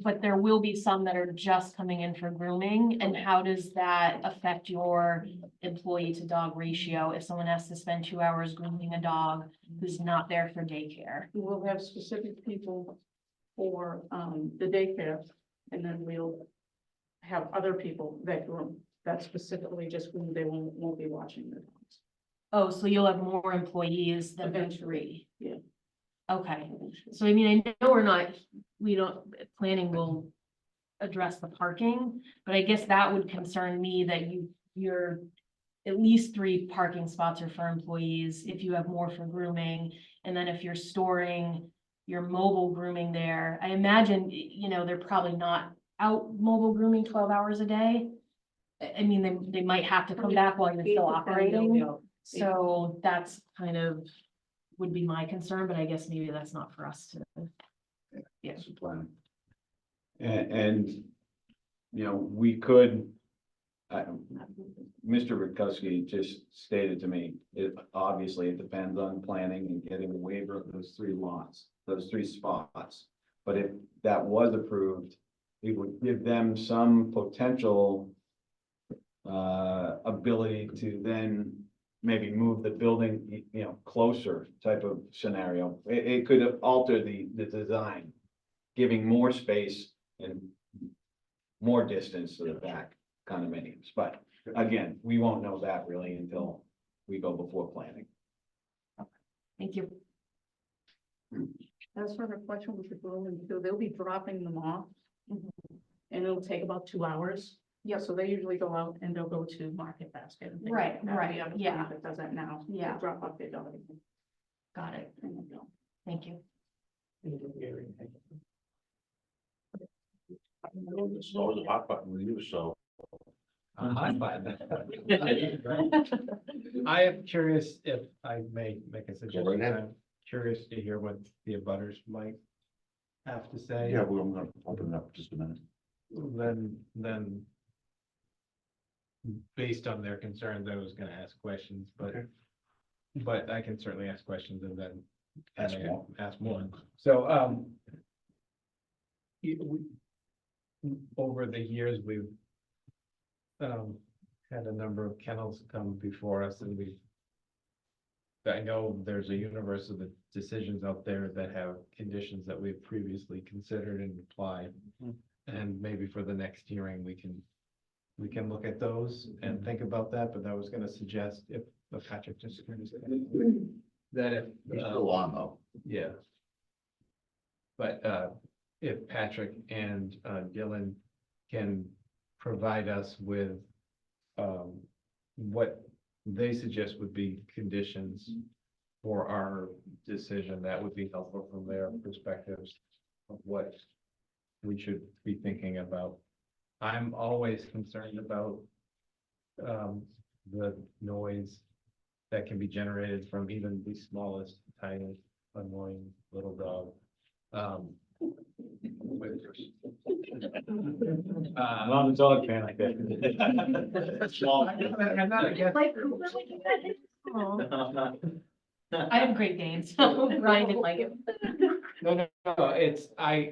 But there will be some that are just coming in for grooming, and how does that affect your employee to dog ratio if someone has to spend 2 hours grooming a dog who's not there for daycare? We'll have specific people for the daycare, and then we'll have other people that groom, that specifically just groom, they won't be watching the dogs. Oh, so you'll have more employees than the Eventually, 3. yeah. Okay, so I mean, I know planning will address the parking, but I guess that would concern me that you're at least 3 parking spots are for employees, if you have more for grooming, and then if you're storing your mobile grooming there, I imagine, they're probably not out mobile grooming 12 hours a day. I mean, they might have to come back while you're still operating, so that's kind of would be my concern, but I guess maybe that's not for us to. Yeah. It's a plan. And we could. Mr. Rutkowski just stated to me, obviously it depends on planning and getting a waiver of those 3 lots, those 3 spots. But if that was approved, it would give them some potential ability to then maybe move the building, closer type of scenario. It could alter the design, giving more space and more distance to the back condominiums. But again, we won't know that really until we go before planning. Thank you. That's sort of a question we should go into. They'll be dropping them off. And it'll take about 2 hours. Yeah, so they usually go out and they'll go to Market Basket. and things Right, like that. right, We have a yeah. clinic that does that now. They Yeah. Drop off their dog. Got it. And they go. Thank you. Slow as a hot button with you, so. I am curious if I may make a suggestion. ahead. I'm curious to hear what the abutters might have to say. Yeah, well, I'm gonna open it up just a minute. Then based on their concerns, I was gonna ask questions, Okay. but I can certainly ask questions and then Ask more. Ask more. So, over the years, we've had a number of kennels come before us and I know there's a universe of the decisions out there that have conditions that we've previously considered and applied. And maybe for the next hearing, we can look at those and think about that, but I was gonna suggest if Patrick just that if. He's still on though. Yeah. But if Patrick and Dylan can provide us with what they suggest would be conditions for our decision, that would be helpful from their perspectives of what we should be thinking about. I'm always concerned about the noise that can be generated from even the smallest, tiny, annoying little dog. I'm not a dog fan like that. Small. I'm not against- I have Great Danes, so Brian didn't like it. No, it's, I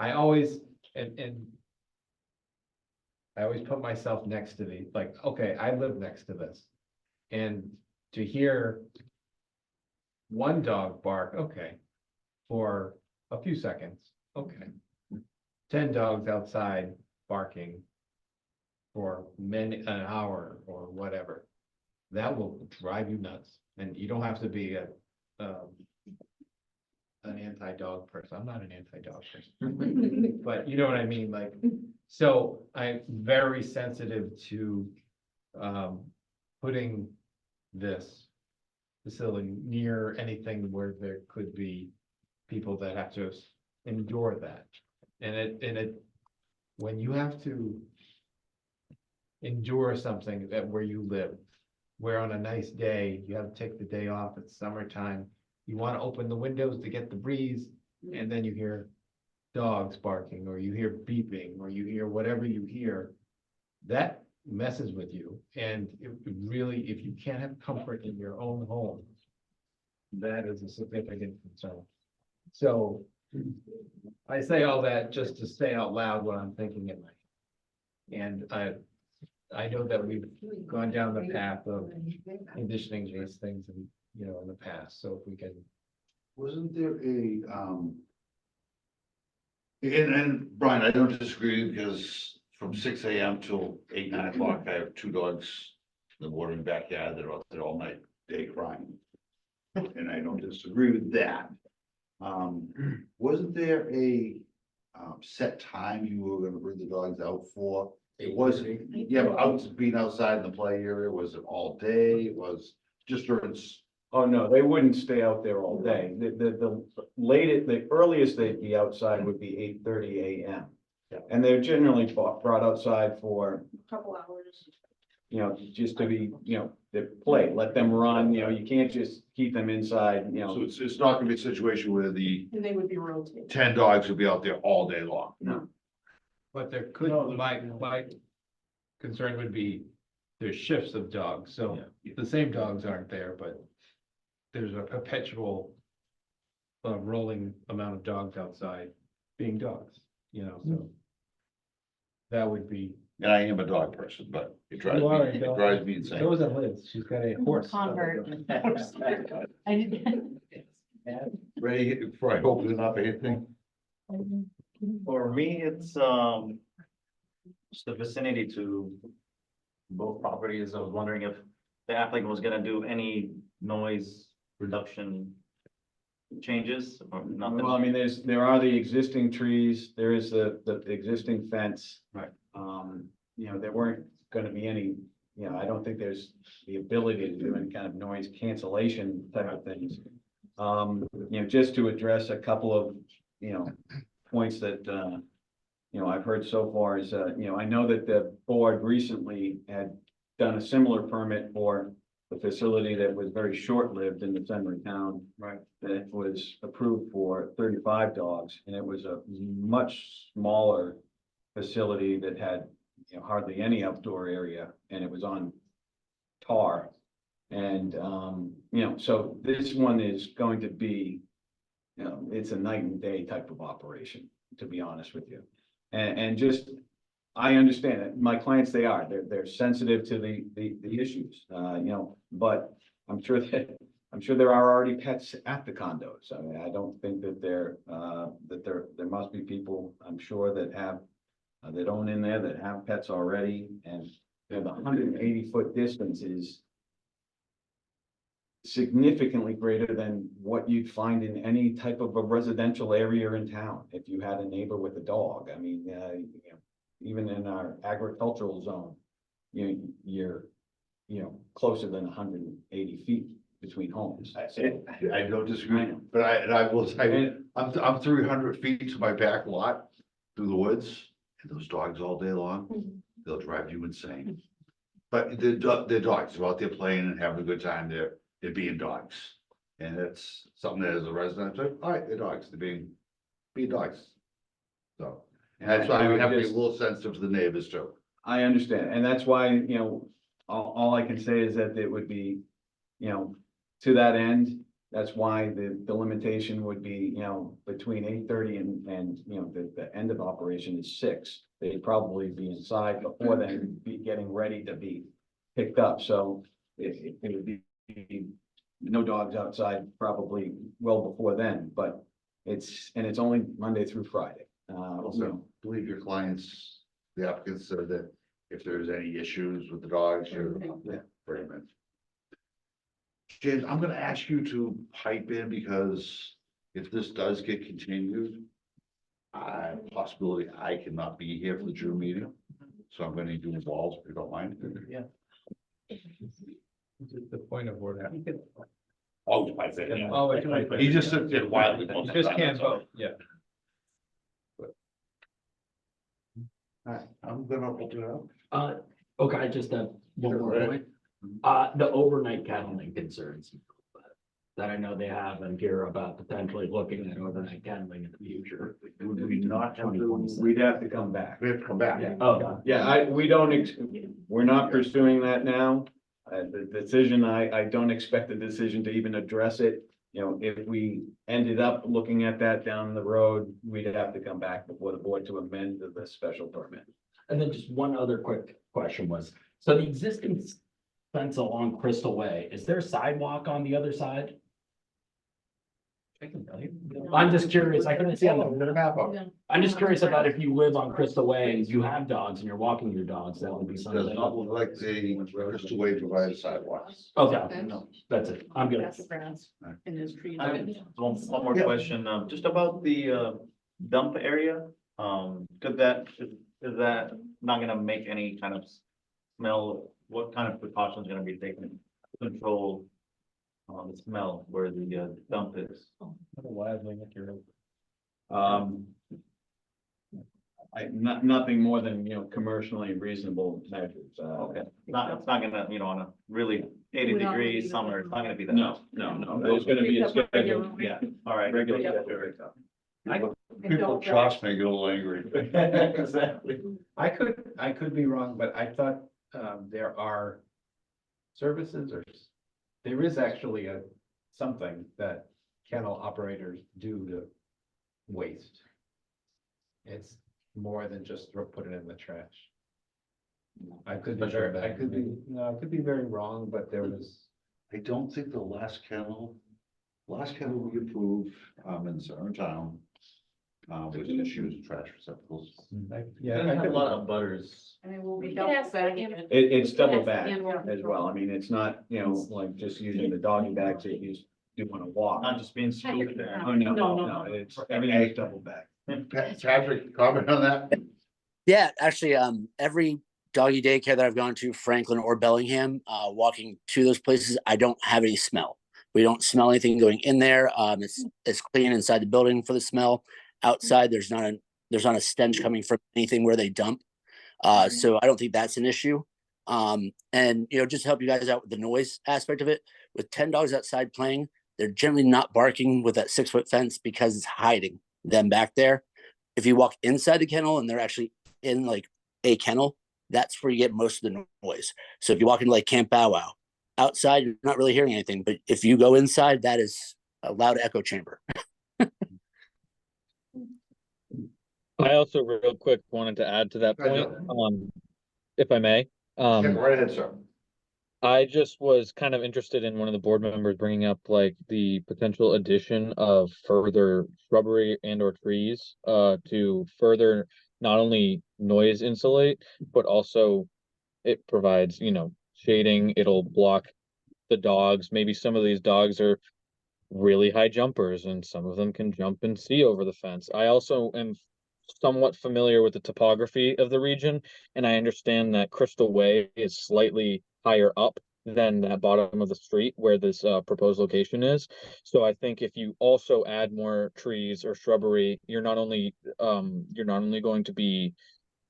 always, and I always put myself next to the, like, okay, I live next to this. And to hear one dog bark, okay, for a few seconds, okay. 10 dogs outside barking for an hour or whatever. That will drive you nuts. And you don't have to be an anti-dog person. I'm not an anti-dog person. But you know what I mean? Like, so I'm very sensitive to putting this facility near anything where there could be people that have to endure that. And when you have to endure something where you live, where on a nice day, you have to take the day off, it's summertime, you want to open the windows to get the breeze, and then you hear dogs barking, or you hear beeping, or you hear whatever you hear, that messes with you. And it really, if you can't have comfort in your own home, that is a significant concern. So I say all that just to say out loud what I'm thinking in my head. And I know that we've gone down the path of conditioning these things in the past, so if we can. Wasn't there and Brian, I don't disagree because from 6 a.m. till 8, 9 o'clock, I have 2 dogs in the bordering backyard that are out there all night, day crying. And I don't disagree with that. Wasn't there a set time you were gonna bring the dogs out for? It wasn't, yeah, but being outside in the play area, was it all day? It was just during. Oh, no, they wouldn't stay out there all day. The earliest they'd be outside would be 8:30 a.m. Yeah. And they're generally brought outside for, Couple hours. just to be, they play, let them run, you can't just keep them inside, So it's not gonna be a situation where the And they would be rotated. 10 dogs will be out there all day long. No. But there could, my concern would be there's shifts of dogs, so the same dogs aren't there, but there's a perpetual rolling amount of dogs outside being dogs, so that would be. And I am a dog person, but it drives You are a me, it dog. drives me insane. So is Liz, she's got a horse. Convert. I didn't. Ready before I open it up, anything? For me, it's just the vicinity to both properties. I was wondering if the applicant was gonna do any noise reduction changes or nothing? Well, I mean, there are the existing trees, there is the existing fence. Right. There weren't gonna be any, I don't think there's the ability to do any kind of noise cancellation type of things. Just to address a couple of, points that, I've heard so far is, I know that the board recently had done a similar permit for the facility that was very short-lived in the center of town. Right. That was approved for 35 dogs, and it was a much smaller facility that had, hardly any outdoor area, and it was on tar. And, so this one is going to be, it's a night and day type of operation, to be honest with you. And just, I understand it. My clients, they're sensitive to the issues, but I'm sure there are already pets at the condos. I mean, I don't think that there must be people, I'm sure, that own in there that have pets already, and the 180-foot distance is significantly greater than what you'd find in any type of a residential area in town. If you had a neighbor with a dog, I mean, even in our agricultural zone, you're closer than 180 feet between homes. I don't disagree, but I will say, I'm 300 feet to my back lot through the woods, and those dogs all day long, they'll drive you insane. But they're dogs, they're out there playing and having a good time, they're being dogs. And it's something that as a resident, I'm like, all right, they're dogs, they're being dogs. So, and that's why we have to be a little sensitive to the neighbors too. I understand, and that's why, all I can say is that it would be, to that end, that's why the limitation would be, between 8:30 and the end of operation is 6. They'd probably be inside before then, be getting ready to be picked up, so it would be no dogs outside probably well before then, but it's only Monday through Friday. Also, believe your clients, the applicants, so that if there's any issues with the dogs, you're very much. James, I'm gonna ask you to pipe in, because if this does get continued, possibility I cannot be here for the June meeting, so I'm gonna need you involved, if you don't mind. Yeah. The point of order. Oh, you might say, yeah. Oh, wait. He just sits there quietly. most of the Just time, can't so. vote, yeah. All right, I'm gonna open it up. Okay, I just have one more point. The overnight kettling concerns that I know they have and hear about potentially looking at overnight kettling in the future. Would we not have to, We'd have to come back. we have to come back? Oh, We're not pursuing that now. The decision, I don't expect the decision to even address it. If we ended up looking at that down the road, we'd have to come back before the board to amend the special permit. and then just one other quick question was, so the existing fence along Crystal Way, is there a sidewalk on the other side? I'm just curious, I couldn't see on the map. I'm just curious about if you live on Crystal Way and you have dogs and you're walking your dogs, that would be Does something. not look like the Crystal Way provides sidewalks. Okay, that's it, I'm good. That's the grass and there's trees. I have one more question, just about the dump area. Is that not gonna make any kind of smell? What kind of precautions are gonna be taken to control the smell where the dump is? Nothing more than, commercially reasonable measures. Okay, it's not gonna, on a really 80 We're not gonna degree do summer, that. it's not gonna be that. No, there's gonna be a Except for schedule, regular- yeah, All right. regular Yeah. schedule. People trust me, get a little angry. Exactly. I could be wrong, but I thought, there are services there is actually something that kennel operators do to waste. It's more than just put it in the trash. I could be very wrong, but there was. I don't think the last kennel we approved, in Center Town, was issues of trash receptacles. Yeah, I have a lot of butters. And it will be You double can ask bagged. It's double Yes, bag and- as well. I mean, it's not, like just using the doggy bags that do want to walk. Not just being stupid there. Oh, no, No, no, no, no. it's, everything is double back. Patrick, comment on that? Yeah, actually, every doggy daycare that I've gone to, Franklin or Bellingham, walking to those places, I don't have any smell. We don't smell anything going in there. It's clean inside the building for the smell. Outside, there's not a stench coming from anything where they dump. So I don't think that's an issue. And just to help you guys out with the noise aspect of it, with 10 dogs outside playing, they're generally not barking with that 6-foot fence because it's hiding them back there. If you walk inside the kennel and they're actually in like a kennel, that's where you get most of the noise. So if you walk into like Camp Bow Wow, outside, you're not really hearing anything. But if you go inside, that is a loud echo chamber. I also real quick wanted to add to that Go ahead, point, if I may. Yeah, go right ahead, sir. I just was kind of interested in one of the board members bringing up like the potential addition of further shrubbery and or trees to further not only noise insulate, but also it provides, shading. It'll block the dogs. Maybe some of these dogs are really high jumpers and some of them can jump and see over the fence. I also am somewhat familiar with the topography of the region, and I understand that Crystal Way is slightly higher up than that bottom of the street where this proposed location is. So I think if you also add more trees or shrubbery, you're not only going to be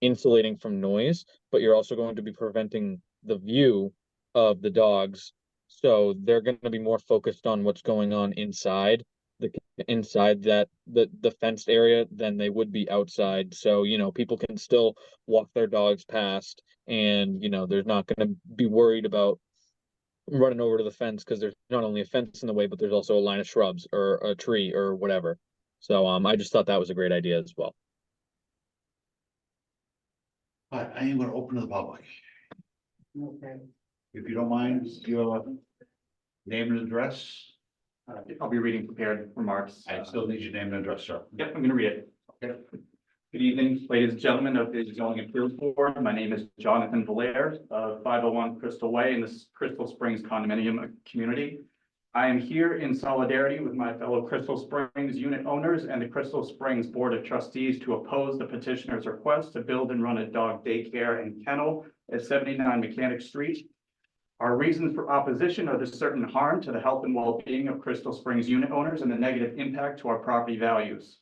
insulating from noise, but you're also going to be preventing the view of the dogs. So they're going to be more focused on what's going on inside the fenced area than they would be outside. So, people can still walk their dogs past and, they're not going to be worried about running over to the fence because there's not only a fence in the way, but there's also a line of shrubs or a tree or whatever. So I just thought that was a great idea as well. All right, I am gonna open to the public. Okay. If you don't mind, your name and address. I'll be reading prepared remarks. I still need your name and address, sir. Yep, I'm gonna read it. Okay. Good evening, ladies and gentlemen of the Zoning Appeals Board. My name is Jonathan Valaire of 501 Crystal Way in the Crystal Springs condominium community. I am here in solidarity with my fellow Crystal Springs unit owners and the Crystal Springs Board of Trustees to oppose the petitioner's request to build and run a dog daycare and kennel at 79 Mechanic Street. Our reasons for opposition are the certain harm to the health and well-being of Crystal Springs unit owners and the negative impact to our property values.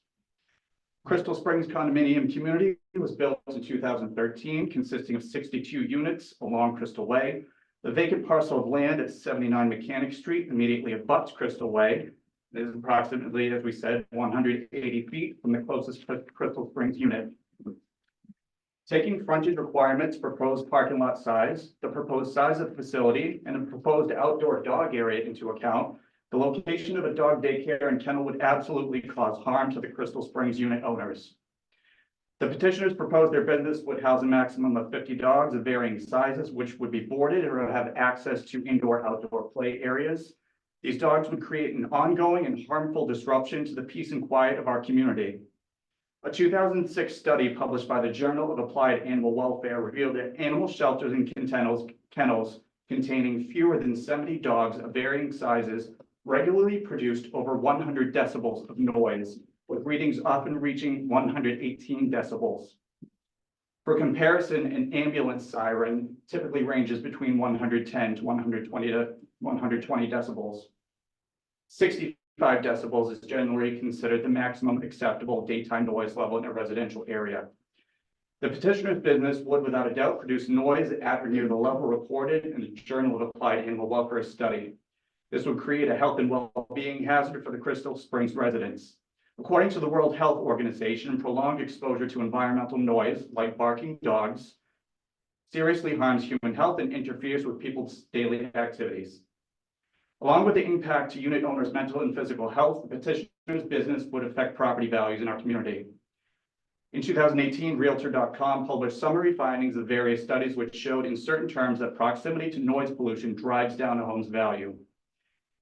Crystal Springs condominium community was built in 2013, consisting of 62 units along Crystal Way. The vacant parcel of land at 79 Mechanic Street immediately abuts Crystal Way. It is approximately, as we said, 180 feet from the closest Crystal Springs unit. Taking frontage requirements, proposed parking lot size, the proposed size of the facility, and the proposed outdoor dog area into account, the location of a dog daycare and kennel would absolutely cause harm to the Crystal Springs unit owners. The petitioners proposed their business would house a maximum of 50 dogs of varying sizes, which would be boarded or have access to indoor-outdoor play areas. These dogs would create an ongoing and harmful disruption to the peace and quiet of our community. A 2006 study published by the Journal of Applied Animal Welfare revealed that animal shelters and kennels containing fewer than 70 dogs of varying sizes regularly produced over 100 decibels of noise, with readings often reaching 118 decibels. For comparison, an ambulance siren typically ranges between 110 to 120 decibels. 65 decibels is generally considered the maximum acceptable daytime noise level in a residential area. The petitioner's business would without a doubt produce noise at or near the level reported in the Journal of Applied Animal Welfare study. This would create a health and well-being hazard for the Crystal Springs residents. According to the World Health Organization, prolonged exposure to environmental noise, like barking dogs, seriously harms human health and interferes with people's daily activities. Along with the impact to unit owners' mental and physical health, the petitioner's business would affect property values in our community. In 2018, Realtor.com published summary findings of various studies which showed in certain terms that proximity to noise pollution drives down a home's value.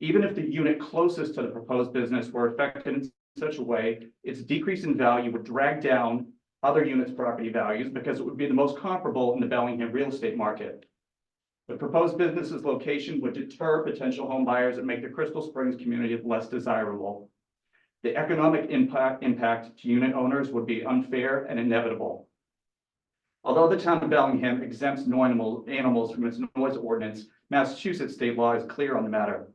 Even if the unit closest to the proposed business were affected in such a way, its decrease in value would drag down other units' property values because it would be the most comparable in the Bellingham real estate market. The proposed business's location would deter potential home buyers and make the Crystal Springs community less desirable. The economic impact to unit owners would be unfair and inevitable. Although the town of Bellingham exempts animals from its noise ordinance, Massachusetts state law is clear on the matter.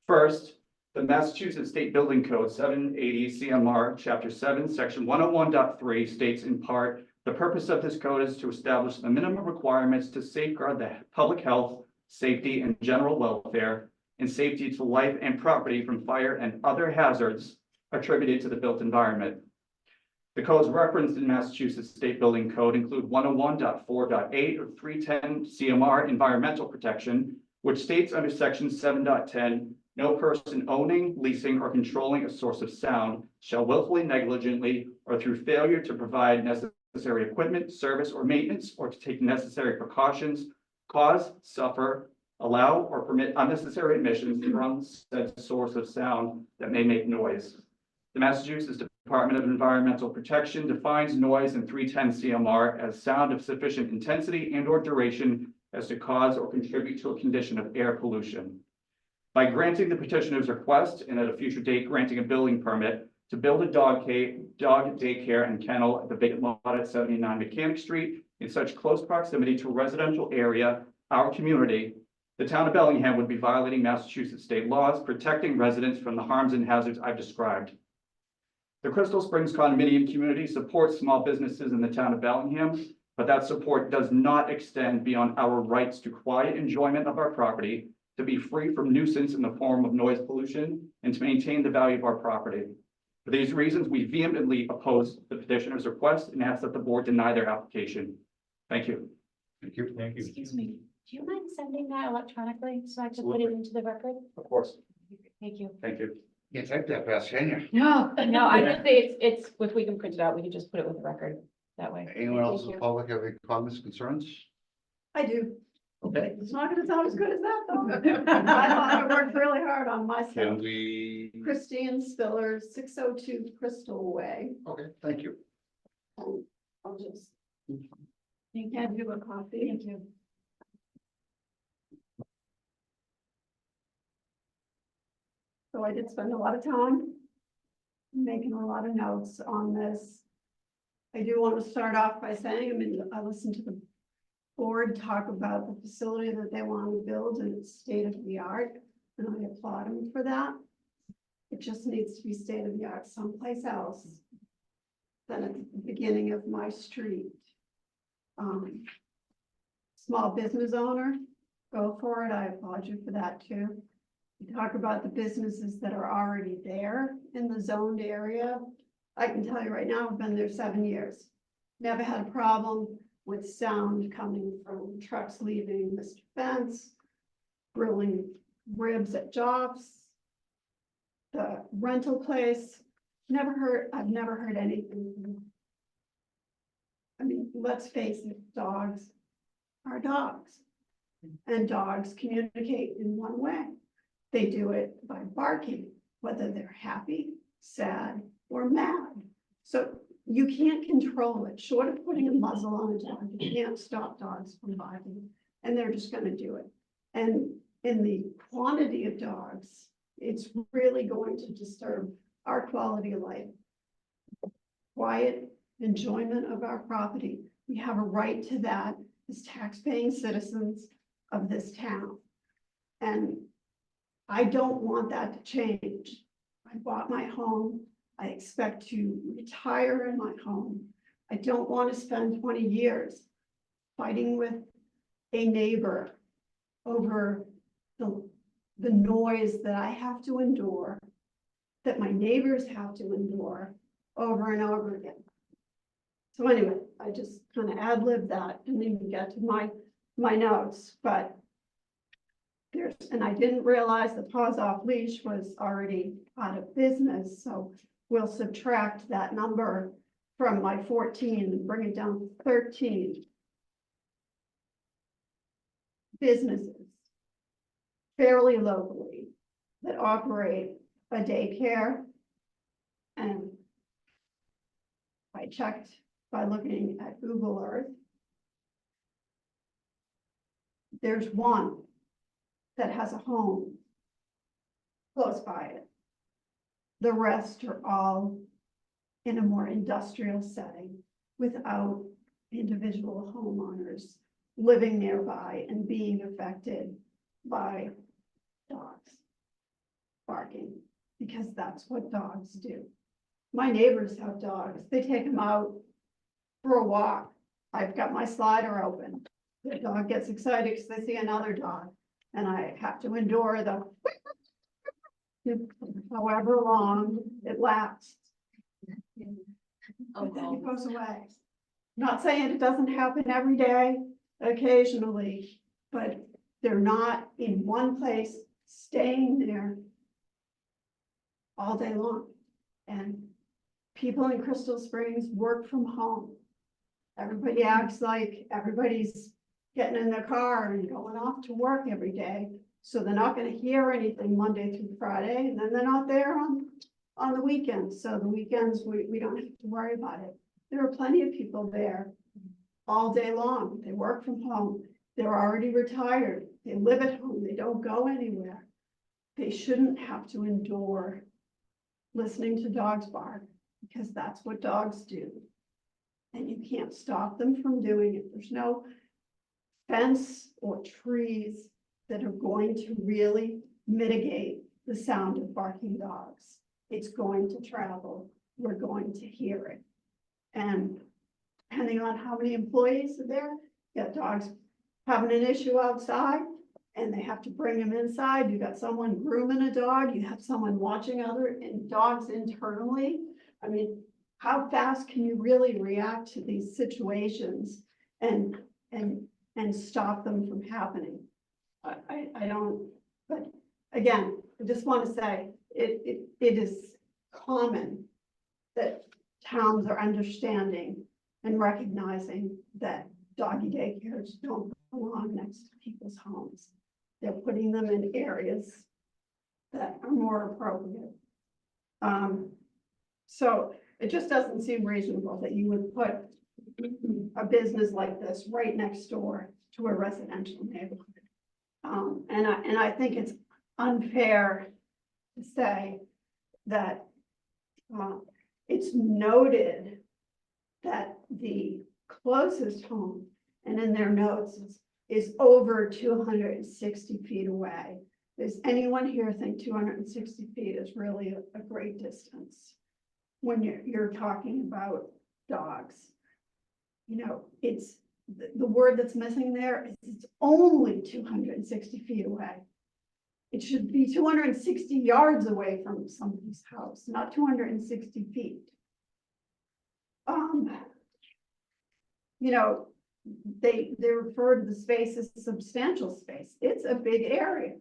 First, the Massachusetts State Building Code 780 CMR, Chapter 7, Section 101.3 states in part, the purpose of this code is to establish the minimum requirements to safeguard the public health, safety, and general welfare, and safety to life and property from fire and other hazards attributed to the built environment. The codes referenced in Massachusetts State Building Code include 101.4.8 or 310 CMR Environmental Protection, which states under Section 7.10, no person owning, leasing, or controlling a source of sound shall willfully, negligently, or through failure to provide necessary equipment, service, or maintenance, or to take necessary precautions, cause, suffer, allow, or permit unnecessary emissions from said source of sound that may make noise. The Massachusetts Department of Environmental Protection defines noise in 310 CMR as sound of sufficient intensity and or duration as to cause or contribute to a condition of air pollution. By granting the petitioner's request and at a future date granting a building permit to build a dog daycare and kennel at the vacant lot at 79 Mechanic Street in such close proximity to a residential area, our community, the town of Bellingham would be violating Massachusetts state laws protecting residents from the harms and hazards I've described. The Crystal Springs condominium community supports small businesses in the town of Bellingham, but that support does not extend beyond our rights to quiet enjoyment of our property, to be free from nuisance in the form of noise pollution, and to maintain the value of our property. For these reasons, we vehemently oppose the petitioner's request and ask that the board deny their application. Thank you. Thank you. Thank you. Excuse me, do you mind sending that electronically so I can put it into the record? Of course. Thank you. Thank you. You can't type that fast, can you? No, I just say it's, if we can print it out, we can just put it with the record that way. Anyone else in Thank the you. public have any comments, concerns? I do. Okay. It's not gonna sound as good as that though. I thought I worked really hard on myself. Can we? Christine Spiller, 602 Crystal Way. Okay, thank you. I'll just. You can do a copy. Thank you. So I did spend a lot of time making a lot of notes on this. I do want to start off by saying, I listened to the board talk about the facility that they want to build and it's state of the art, and I applaud them for that. It just needs to be state of the art someplace else than at the beginning of my street. Small business owner, go for it. I applaud you for that too. You talk about the businesses that are already there in the zoned area. I can tell you right now, I've been there 7 years. Never had a problem with sound coming from trucks leaving Mr. Fence, grilling ribs at Joff's, the rental place. I've never heard anything. I mean, let's face it, dogs are dogs. And dogs communicate in one way. They do it by barking, whether they're happy, sad, or mad. So you can't control it. Short of putting a muzzle on a dog, you can't stop dogs from barking, and they're just gonna do it. And in the quantity of dogs, it's really going to disturb our quality of life. Quiet enjoyment of our property. We have a right to that as tax-paying citizens of this town. And I don't want that to change. I bought my home. I expect to retire in my home. I don't want to spend 20 years fighting with a neighbor over the noise that I have to endure, that my neighbors have to endure over and over again. So anyway, I just kind of ad-lib that and then get to my notes, but and I didn't realize the Paws Off Leash was already out of business, so we'll subtract that number from my 14 and bring it down to 13 businesses fairly locally that operate a daycare. And I checked by looking at Google Earth. there's one that has a home close by it. The rest are all in a more industrial setting without individual homeowners living nearby and being affected by dogs barking, because that's what dogs do. My neighbors have dogs. They take them out for a walk. I've got my slider open. The dog gets excited because they see another dog, and I have to endure the however long it lasts. But then it goes away. Not saying it doesn't happen every day, occasionally, but they're not in one place, staying there all day long. And people in Crystal Springs work from home. Everybody acts like everybody's getting in their car and going off to work every day. So they're not gonna hear anything Monday through Friday, and then they're not there on the weekends. So the weekends, we don't have to worry about it. There are plenty of people there all day long. They work from home. They're already retired. They live at home. They don't go anywhere. They shouldn't have to endure listening to dogs bark, because that's what dogs do. And you can't stop them from doing it. There's no fence or trees that are going to really mitigate the sound of barking dogs. It's going to travel. We're going to hear it. And depending on how many employees are there, you got dogs having an issue outside and they have to bring them inside. You got someone grooming a dog. You have someone watching other dogs internally. I mean, how fast can you really react to these situations and stop them from happening? I don't, but again, I just want to say it is common that towns are understanding and recognizing that doggy daycares don't belong next to people's homes. They're putting them in areas that are more appropriate. So it just doesn't seem reasonable that you would put a business like this right next door to a residential neighborhood. And I think it's unfair to say that it's noted that the closest home, and in their notes, is over 260 feet away. Does anyone here think 260 feet is really a great distance when you're talking about dogs? You know, it's the word that's missing there is it's only 260 feet away. It should be 260 yards away from somebody's house, not 260 feet. You know, they refer to the space as substantial space. It's a big area.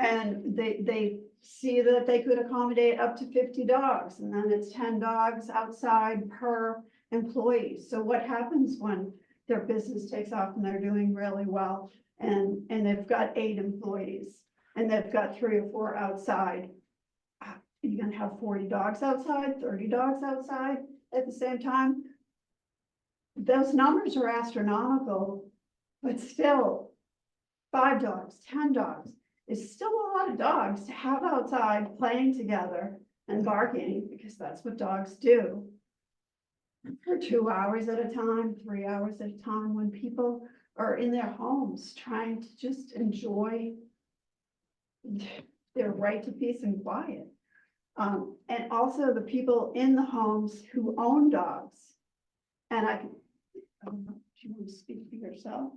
And they see that they could accommodate up to 50 dogs, and then it's 10 dogs outside per employee. So what happens when their business takes off and they're doing really well and they've got 8 employees and they've got 3 or 4 outside? You're gonna have 40 dogs outside, 30 dogs outside at the same time. Those numbers are astronomical, but still 5 dogs, 10 dogs is still a lot of dogs to have outside playing together and barking, because that's what dogs do for 2 hours at a time, 3 hours at a time, when people are in their homes trying to just enjoy their right to peace and quiet. And also the people in the homes who own dogs. And I don't know if you want to speak for yourself.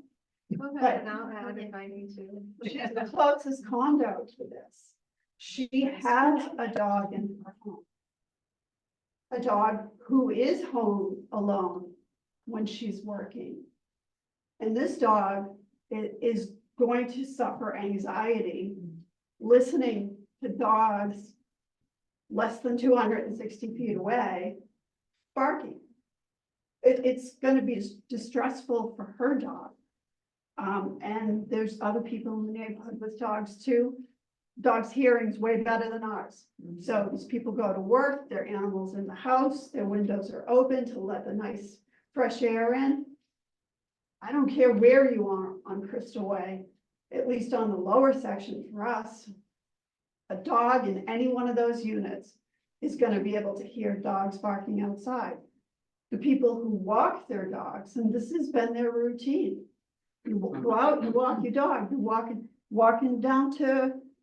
Go ahead, and I'll add if I need to. She's the closest condo to this. She has a dog in her home. A dog who is home alone when she's working. And this dog is going to suffer anxiety listening to dogs less than 260 feet away barking. It's going to be distressful for her dog. And there's other people in the neighborhood with dogs too. Dogs' hearing's way better than ours. So these people go to work, their animals in the house, their windows are open to let the nice fresh air in. I don't care where you are on Crystal Way, at least on the lower section for us. A dog in any one of those units is gonna be able to hear dogs barking outside. The people who walk their dogs, and this has been their routine. You go out, you walk your dog, you're walking down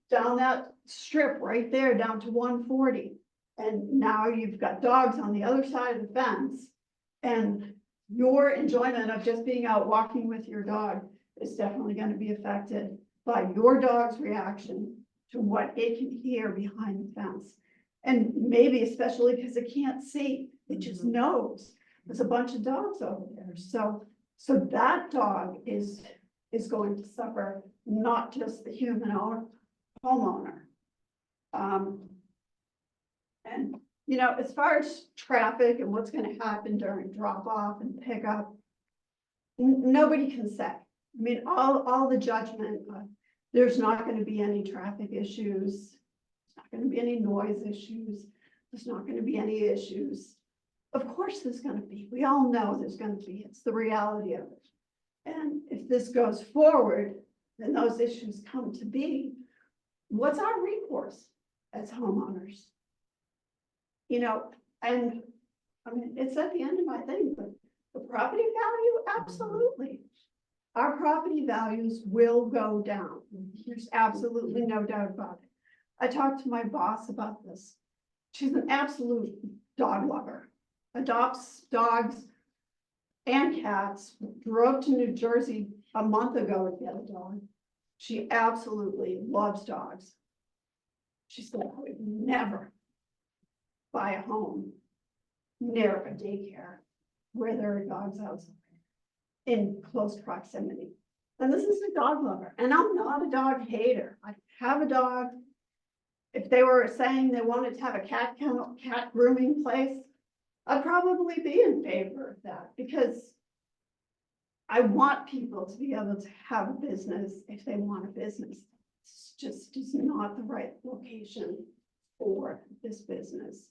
that strip right there, down to 140. And now you've got dogs on the other side of the fence. And your enjoyment of just being out walking with your dog is definitely gonna be affected by your dog's reaction to what it can hear behind the fence. And maybe especially because it can't see, it just knows there's a bunch of dogs over there. So that dog is going to suffer, not just the human homeowner. And, you know, as far as traffic and what's gonna happen during drop off and pickup, nobody can say. I mean, all the judgment, there's not gonna be any traffic issues. There's not gonna be any noise issues. There's not gonna be any issues. Of course there's gonna be, we all know there's gonna be, it's the reality of it. And if this goes forward, then those issues come to be, what's our recourse as homeowners? You know, and I mean, it's at the end of my thing, but the property value, absolutely. Our property values will go down. There's absolutely no doubt about it. I talked to my boss about this. She's an absolute dog lover, adopts dogs and cats, drove to New Jersey a month ago to get a dog. She absolutely loves dogs. She said, I would never buy a home near a daycare where there are dogs outside in close proximity. And this is a dog lover, and I'm not a dog hater. I have a dog. If they were saying they wanted to have a cat kennel, cat grooming place, I'd probably be in favor of that, because I want people to be able to have a business if they want a business. It's just is not the right location for this business.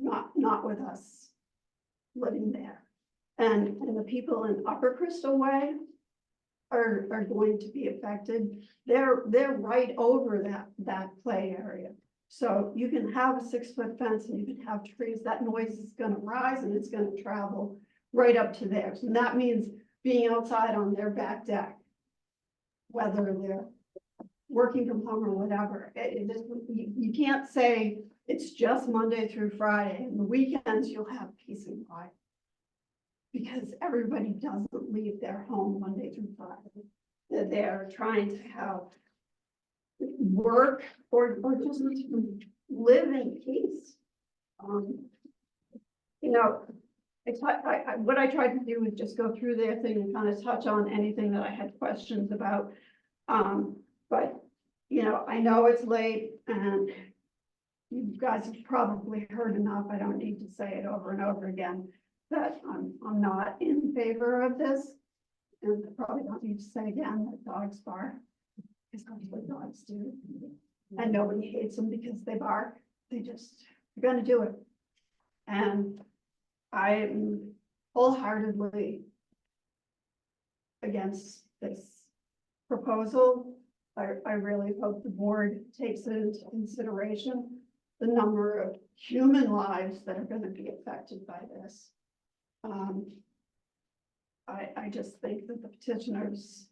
Not with us living there. And the people in Upper Crystal Way are going to be affected. They're right over that play area. So you can have a 6-foot fence and you can have trees. That noise is gonna rise and it's gonna travel right up to theirs. And that means being outside on their back deck, whether they're working from home or whatever. You can't say it's just Monday through Friday, and the weekends you'll have peace and quiet. Because everybody doesn't leave their home Monday through Friday. They're trying to have work or just live in peace. You know, what I tried to do was just go through their thing and kind of touch on anything that I had questions about. But, you know, I know it's late and you guys have probably heard enough. I don't need to say it over and over again, that I'm not in favor of this. And I probably don't need to say again that dogs bark, because that's what dogs do. And nobody hates them because they bark. They're gonna do it. And I'm wholeheartedly against this proposal. I really hope the board takes into consideration the number of human lives that are going to be affected by this. I just think that the petitioners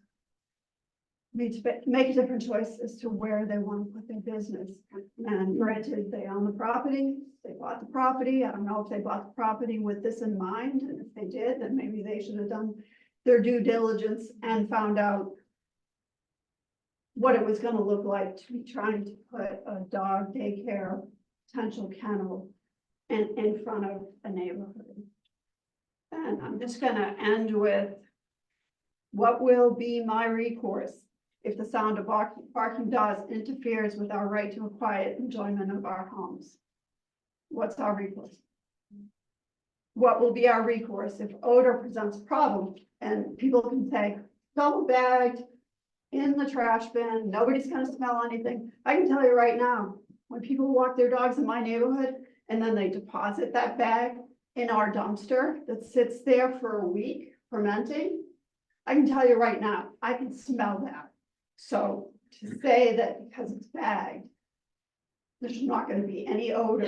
need to make a different choice as to where they want to put their business. And granted, they own the property, they bought the property. I don't know if they bought the property with this in mind, and if they did, then maybe they should have done their due diligence and found out what it was going to look like to be trying to put a dog daycare potential kennel in front of a neighborhood. And I'm just going to end with, what will be my recourse if the sound of barking dogs interferes with our right to a quiet enjoyment of our homes? What's our recourse? What will be our recourse if odor presents a problem and people can say, double bagged, in the trash bin, nobody's gonna smell anything? I can tell you right now, when people walk their dogs in my neighborhood and then they deposit that bag in our dumpster that sits there for a week fermenting, I can tell you right now, I can smell that. So to say that because it's bagged, there's not gonna be any odor.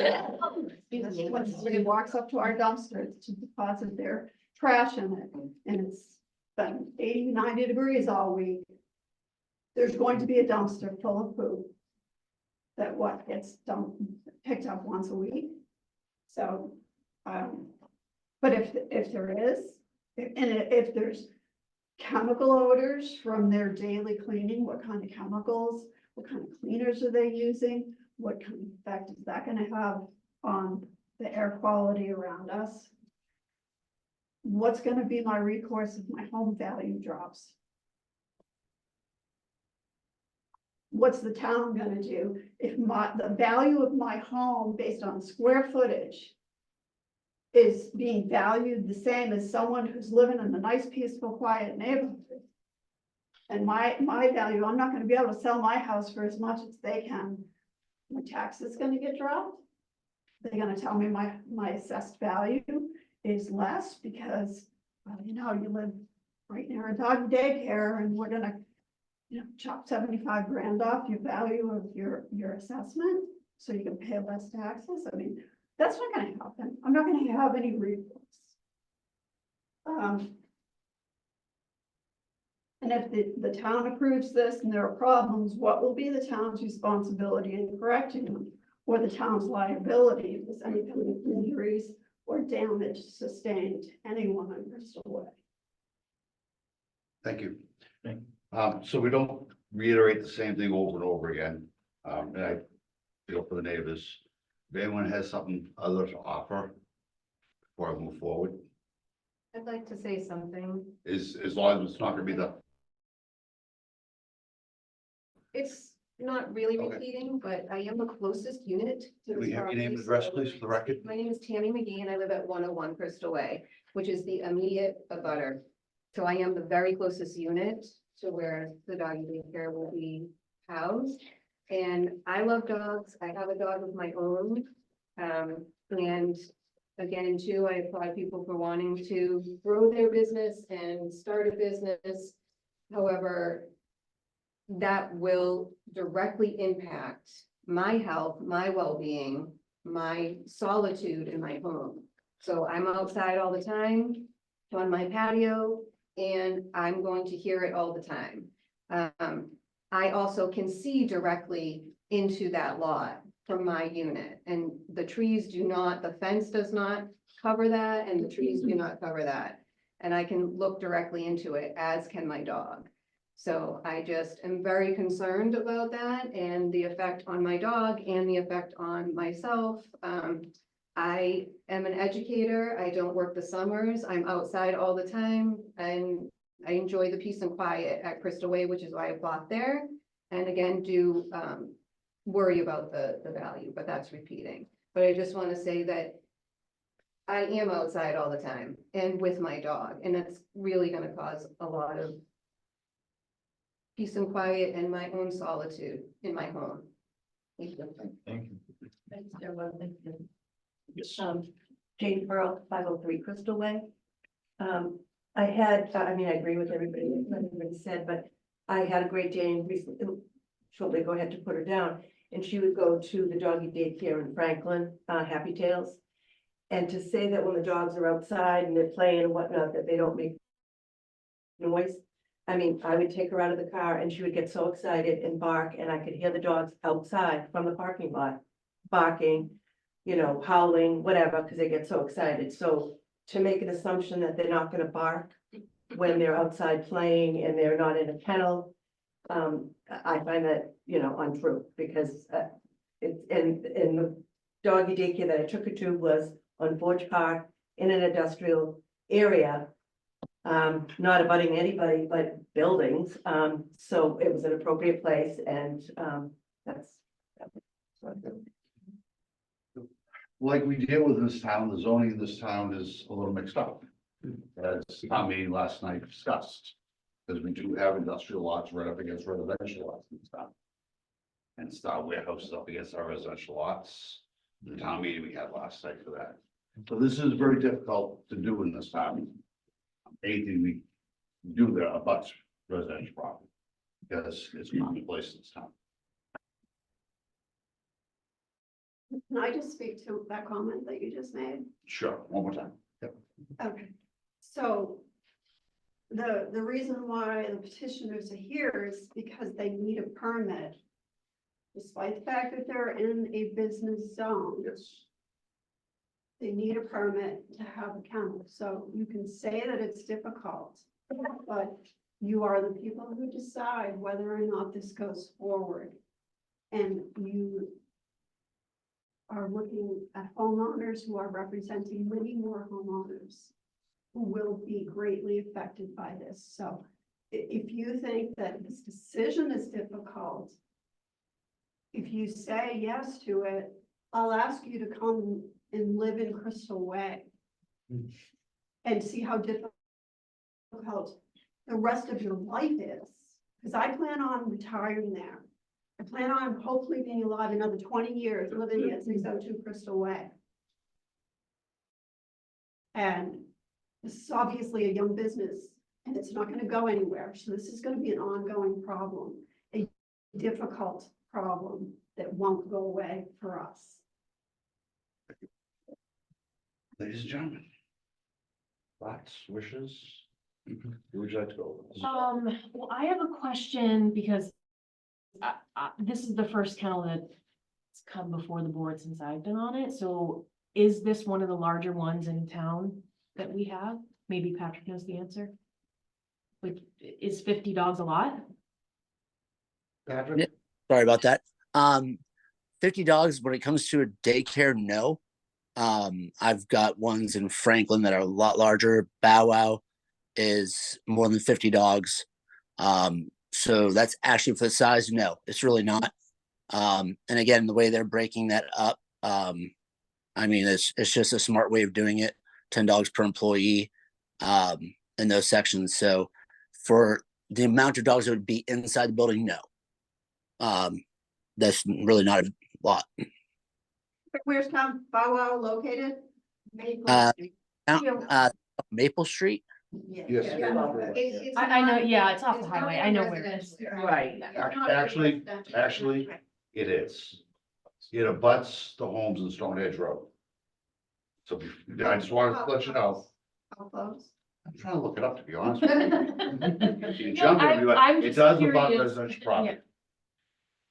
When somebody walks up to our dumpsters to deposit their trash in it, and it's been 80, 90 degrees all week, there's going to be a dumpster full of poop that what gets dumped, picked up once a week. So, but if there is, if there's chemical odors from their daily cleaning, what kind of chemicals, what kind of cleaners are they using? What kind of effect is that gonna have on the air quality around us? What's gonna be my recourse if my home value drops? What's the town gonna do if the value of my home based on square footage is being valued the same as someone who's living in a nice, peaceful, quiet neighborhood? And my value, I'm not gonna be able to sell my house for as much as they can. My tax is gonna get dropped. They're gonna tell me my assessed value is less because, well, you know, you live right near a dog daycare and we're gonna, you know, chop 75 grand off your value of your assessment, so you can pay less taxes. I mean, that's not gonna happen. I'm not gonna have any recourse. And if the town approves this and there are problems, what will be the town's responsibility in correcting them? Or the town's liability if there's any kind of injuries or damage sustained to anyone in Bristol Way? Thank you. So we don't reiterate the same thing over and over again. And I feel for the neighbors. If anyone has something other to offer before I move forward, I'd like to say something. is as long as it's not gonna be the, It's not really Okay. repeating, but I am the closest unit to can this we have your name and property, address, so- please, for the record? My name is Tammy McGee and I live at 101 Crystal Way, which is the immediate abutter. So I am the very closest unit to where the doggy daycare will be housed. And I love dogs. I have a dog of my own. And again, too, I applaud people for wanting to grow their business and start a business. However, that will directly impact my health, my well-being, my solitude in my home. So I'm outside all the time on my patio and I'm going to hear it all the time. I also can see directly into that lot from my unit, and the trees do not, the fence does not cover that and the trees do not cover that. And I can look directly into it, as can my dog. So I just am very concerned about that and the effect on my dog and the effect on myself. I am an educator. I don't work the summers. I'm outside all the time and I enjoy the peace and quiet at Crystal Way, which is why I bought there. And again, do worry about the value, but that's repeating. But I just want to say that I am outside all the time and with my dog, and it's really going to cause a lot of peace and quiet and my own solitude in my home. Thank you. Thank you. Thanks, everyone. Thank you. Jane Pearl, 503 Crystal Way. I agree with everybody, what everybody said, but I had a Great Dane recently, shortly ago, I had to put her down, and she would go to the doggy daycare in Franklin, Happy Tales. And to say that when the dogs are outside and they're playing and whatnot, that they don't make noise. I mean, I would take her out of the car and she would get so excited and bark, and I could hear the dogs outside from the parking lot barking, you know, howling, whatever, because they get so excited. So to make an assumption that they're not gonna bark when they're outside playing and they're not in a kennel, I find that, you know, untrue, because it's in the doggy daycare that I took her to was on Forge Park in an industrial area. Not abutting anybody but buildings, so it was an appropriate place, and that's. Like we deal with in this town, the zoning in this town is a little mixed up. As town meeting last night discussed, because we do have industrial lots right up against residential lots in this town. And style warehouses up against our residential lots, the town meeting we had last night for that. So this is very difficult to do in this town. Anything we do their abuts residential property. Because it's commonplace in this town. Can I just speak to that comment that you just made? Sure, one more time. Okay, so the reason why the petitioners are here is because they need a permit. Despite the fact that they're in a business zone, Yes. they need a permit to have a kennel. So you can say that it's difficult, but you are the people who decide whether or not this goes forward. And you are looking at homeowners who are representing many more homeowners who will be greatly affected by this. So if you think that this decision is difficult, if you say yes to it, I'll ask you to come and live in Crystal Way and see how difficult the rest of your life is. Because I plan on retiring there. I plan on hopefully being alive another 20 years living at 602 Crystal Way. And this is obviously a young business and it's not going to go anywhere. So this is going to be an ongoing problem, a difficult problem that won't go away for us. Ladies and gentlemen. Thoughts, wishes? Who would you like to go? Well, I have a question because this is the first kennel that's come before the board since I've been on it. So is this one of the larger ones in town that we have? Maybe Patrick knows the answer. Like, is 50 dogs a lot? Patrick? Yeah. Sorry about that. 50 dogs, when it comes to a daycare, no. I've got ones in Franklin that are a lot larger. Bow Wow is more than 50 dogs. So that's actually for the size, no, it's really not. And again, the way they're breaking that up, I mean, it's just a smart way of doing it. 10 dogs per employee in those sections. So for the amount of dogs that would be inside the building, no. That's really not a lot. Where's town Bow Wow located? Maple Street. Yes. I know, yeah, it's off the highway. I know where it is. Right. Actually, it is. It abuts the homes in Stone Edge Road. So I just wanted to let you know. How close? I'm trying to look it up, to be honest with you. You No, jump in, you're I'm like, it just does about curious. residential property.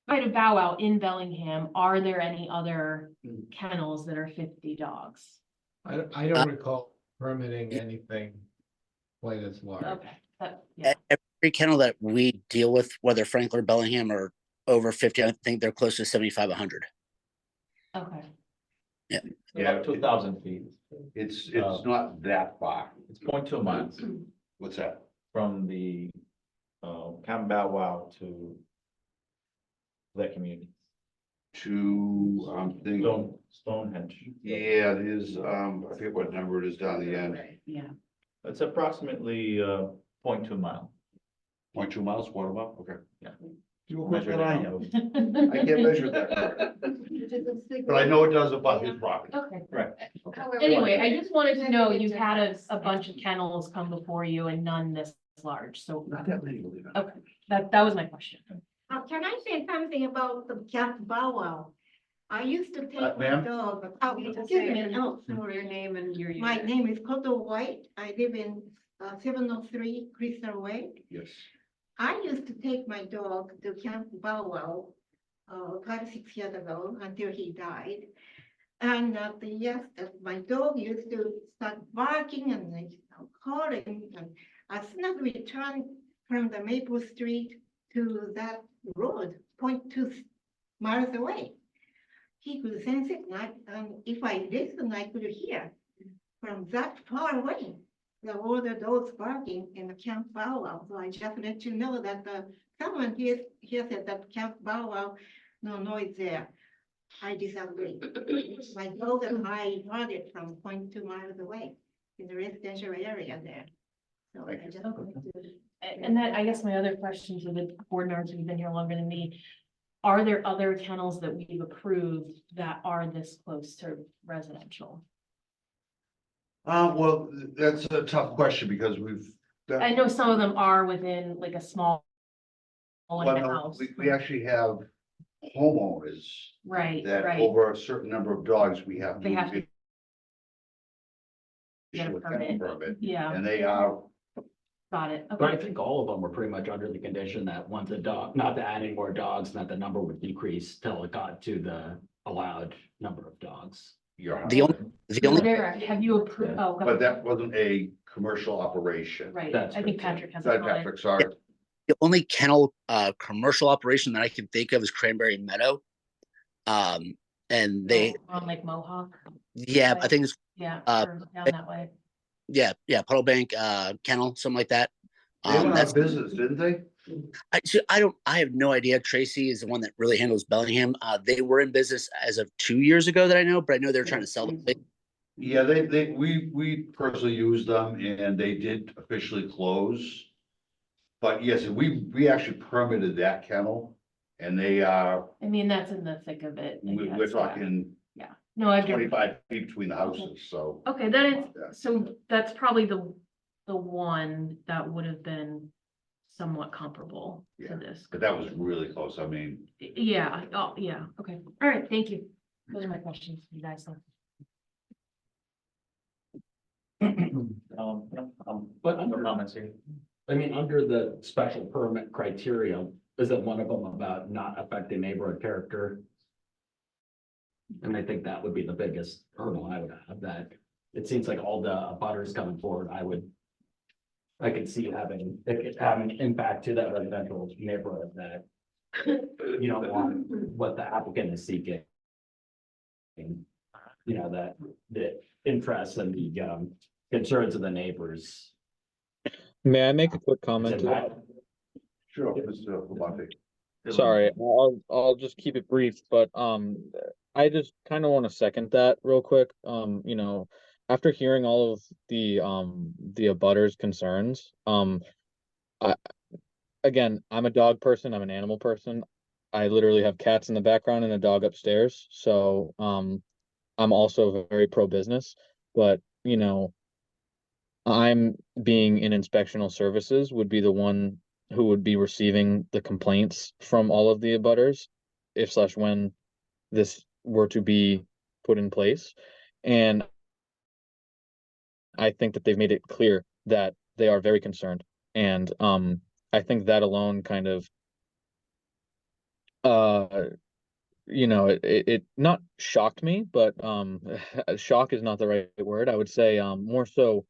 Right, a Bow Wow in Bellingham, are there any other kennels that are 50 dogs? I don't recall permitting anything quite as large. Okay, yeah. Every kennel that we deal with, whether Franklin or Bellingham, are over 50. I think they're close to 7,500. Okay. Yeah. About 2,000 feet. It's not that far. It's 0.2 miles What's that? from the Camp Bow Wow to that community. To, thinking, Stonehenge. yeah, it is, I forget what number it is down the end. Yeah. It's approximately 0.2 mile. 0.2 miles, what about? Okay. Yeah. You Measured I it am. I can't measure that. But I know it does about his property. Okay. Right. Anyway, I just wanted to know you had a bunch of kennels come before you and none this large, so. Not that many, believe it. Okay, that was my question. Can I say something about the cat Bow Wow? I used to take my ma'am? dog. Oh, excuse me. Oh, sorry. Your name and your. My name is Koto White. I live in 703 Crystal Way. Yes. I used to take my dog to Camp Bow Wow 5-6 years ago until he died. And my dog used to start barking and calling. And as soon as we turned from the Maple Street to that road, 0.2 miles away, he could sense it. And if I listened, I could hear from that far away all the dogs barking in the Camp Bow Wow. So I just let you know that someone here said that Camp Bow Wow, no noise there. I disagree. My dog and I heard it from 0.2 miles away in the residential area there. So I just. And that, I guess my other question to the board members who've been here longer than me, are there other kennels that we've approved that are this close to residential? Well, that's a tough question because I know some of them are within like a small. Well, Like a no, house. we actually have homeowners Right, that right. over a certain number of dogs, we have. They have to get issue a a kennel permit. permit, Yeah, and they are, got it. But I Okay. think all of them were pretty much under the condition that once a dog, not to add any more dogs, that the number would decrease till it got to the allowed number of dogs. you're. The only, Correct. Have you approved? Oh, But God. that wasn't a commercial operation. Right. That's I think correct, Patrick has. Sorry, a comment. Patrick, sorry. the only kennel, commercial operation that I can think of is Cranberry Meadow. And they, Oh, on like Mohawk. yeah, I think it's, Yeah, Uh, or down that way. yeah, Puddle Bank, Kennel, something like that. They went out That's, of business, didn't they? I have no idea. Tracy is the one that really handles Bellingham. They were in business as of 2 years ago that I know, but I know they're trying to sell the place. Yeah, we personally used them and they did officially close. But yes, we actually permitted that kennel and they are, I mean, that's in the thick of it. I we're guess, yeah. talking Yeah, no, I've. 25 feet between the houses, so. Okay, that is, Yeah. so that's probably the one that would have been somewhat comparable Yeah, to this. But that was really close, I mean, Yeah, oh, yeah, okay, all right, thank you. Those are my questions, you guys. But No under, comments here. I mean, under the special permit criteria, isn't one of them about not affecting neighborhood character? And I think that would be the biggest hurdle I would have, that it seems like all the butters coming forward, I could see it having impact to that residential neighborhood that you don't want what the applicant is seeking. And, you know, that the interests and the concerns of the neighbors. May I make a quick is comment to that? impact- sure, Mr. Labonte. Sorry, I'll just keep it brief, but I just kind of want to second that real quick. After hearing all of the abutters concerns, I again, I'm a dog person, I'm an animal person. I literally have cats in the background and a dog upstairs, so I'm also very pro business, but I'm being in inspectional services would be the one who would be receiving the complaints from all of the abutters if slash when this were to be put in place. And I think that they've made it clear that they are very concerned. And I think that alone kind of it not shocked me, but shock is not the right word. I would say more so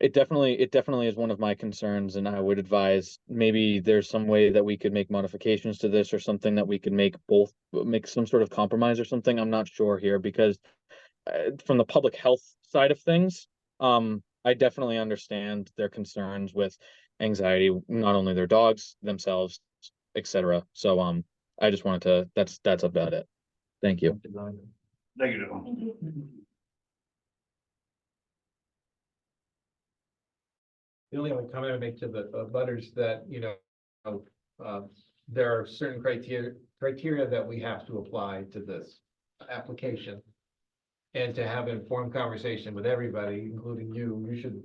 it definitely is one of my concerns, and I would advise maybe there's some way that we could make modifications to this or something that we could make some sort of compromise or something. I'm not sure here because from the public health side of things, I definitely understand their concerns with anxiety, not only their dogs themselves, etc. So I just wanted to that's about it. Thank you. Thank you. The only other comment I make to the butters that, there are certain criteria that we have to apply to this application. And to have informed conversation with everybody, including you should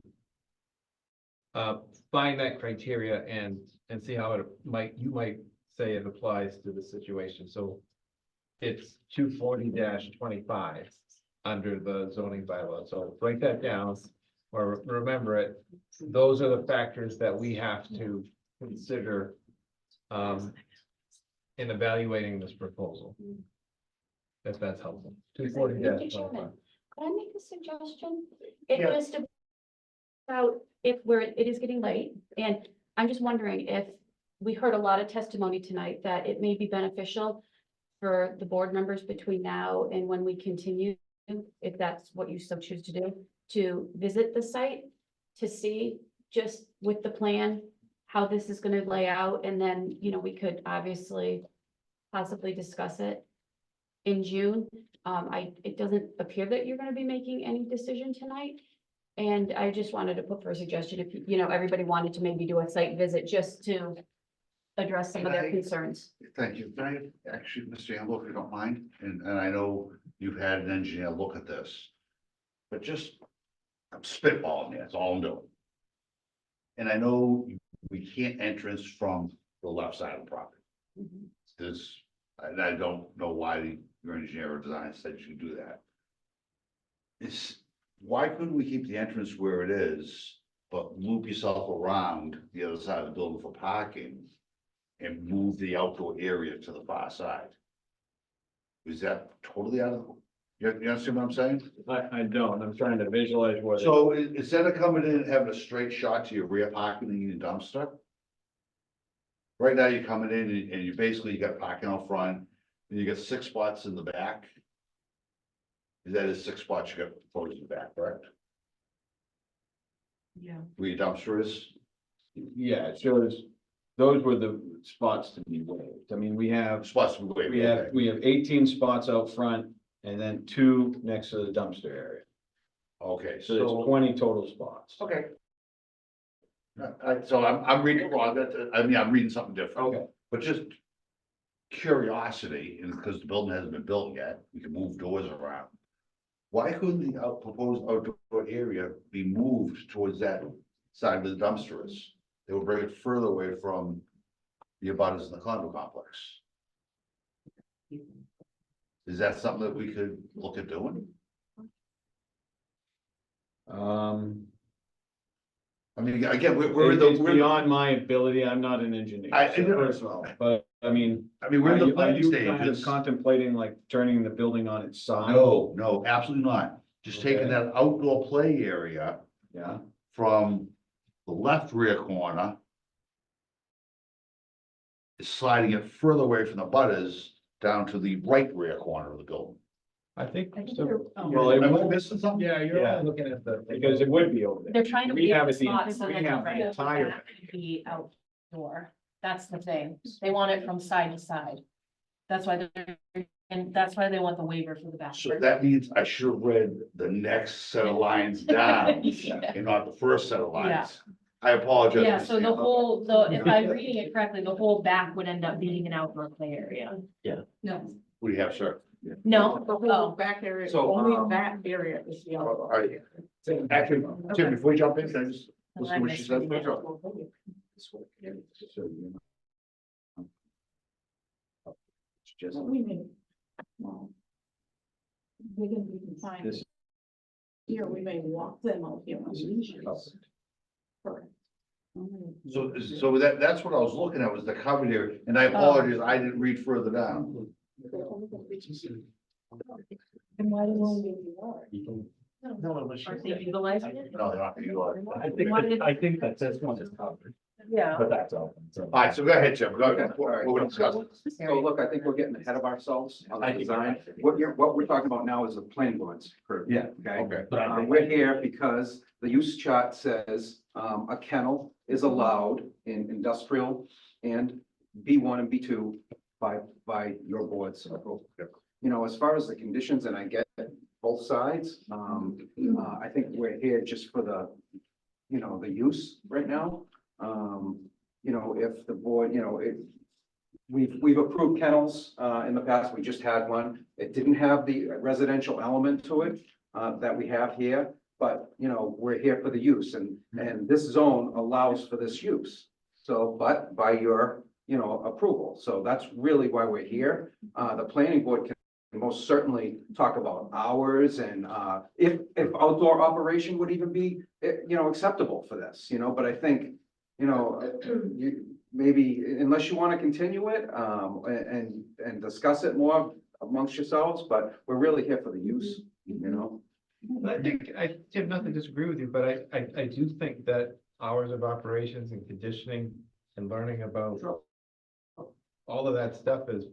find that criteria and see how you might say it applies to the situation. So it's 240-25 under the zoning bylaw. So write that down or remember it. Those are the factors that we have to consider in evaluating this proposal. If that's helpful. Mr. 240-25. Chairman, could I make a suggestion? It Yeah. just about if it is getting late, and I'm just wondering if we heard a lot of testimony tonight that it may be beneficial for the board members between now and when we continue, if that's what you so choose to do, to visit the site, to see just with the plan, how this is gonna lay out, and then, we could obviously possibly discuss it in June. It doesn't appear that you're gonna be making any decision tonight. And I just wanted to put for a suggestion, if, everybody wanted to maybe do a site visit just to address some of their concerns. Thank you. Can I actually, Mr. Amble, if you don't mind, and I know you've had an engineer look at this. But just I'm spitballing here, that's all I'm doing. And I know we can't entrance from the left side of the property. This, I don't know why your engineer or design said you should do that. Why couldn't we keep the entrance where it is, but loop yourself around the other side of the building for parking? And move the outdoor area to the far side? Is that totally out of, you understand what I'm saying? I don't, I'm trying to visualize what. So instead of coming in and having a straight shot to your rear parking and your dumpster. Right now, you're coming in and you basically, you got parking out front, and you got 6 spots in the back. That is 6 spots you got proposed in the back, correct? Yeah. Where your dumpster is? Yeah, it shows, those were the spots to be waived. I mean, we have, Spots to be waived, okay. we have 18 spots out front and then 2 next to the dumpster area. Okay, So there's 20 total spots. Okay. So I'm reading wrong, I'm reading something different. Okay. But just curiosity, and because the building hasn't been built yet, we can move doors around. Why couldn't the proposed outdoor area be moved towards that side where the dumpster is? They would bring it further away from the abutters in the condo complex. Is that something that we could look at doing? I mean, again, we're in It's the, beyond my ability, I'm not an engineer. I know. First of all, but I mean. we're in the Are planning you kind of stages. contemplating like turning the building on its side? No, absolutely not. Just taking Okay. that outdoor play area Yeah, from the left rear corner. Is sliding it further away from the butters down to the right rear corner of the building. I think. I think so. they're, Well, it Am I won't- missing something? Yeah, you're only looking at the, because it would be over there. They're trying to We leave have the it the- spots so we that have the the entire back can be outdoor. That's the thing. They want it from side to side. That's why and that's why they want the waiver for the back. So that means I should have read the next set of lines down Yeah. and not the first set of Yeah. lines. I apologize. Yeah, so the whole, if I'm reading it correctly, the whole back would end up being an outdoor play area. Yeah. No, What do you have, sir? no, The whole back area, So, only that area is the. All right. Actually, Tim, before you jump in, can I just listen to what she said? Just We may. Well. We can find. This- Here, we may walk them out here. on leashes. Correct. So that's what I was looking at was the covered area, and I apologize, I didn't read further down. And why do we need water? aren't they utilizing it? No, they're not gonna utilize it. I think that this one is covered, Yeah. but that's open, so. All right, so go ahead, Jim, go ahead. All right. We're discussing. So look, I think we're getting ahead of ourselves on the I think design. you're What we're talking about now is the planning board's purview. Yeah. Okay. Okay. But I think. We're here because the use chart says, a kennel is allowed in industrial and B1 and B2 by your board's approval. You know, as far as the conditions, and I get both sides, I think we're here just for the, you know, the use right now. You know, if the board, you know, we've approved kennels, in the past, we just had one. It didn't have the residential element to it, that we have here. But, you know, we're here for the use and this zone allows for this use. So, but by your, you know, approval. So that's really why we're here. The planning board can most certainly talk about hours and, if outdoor operation would even be, you know, acceptable for this, you know, but I think, you know, you, maybe unless you want to continue it, and discuss it more amongst yourselves, but we're really here for the use, you know? I think, I have nothing to disagree with you, but I do think that hours of operations and conditioning and learning about all of that stuff is.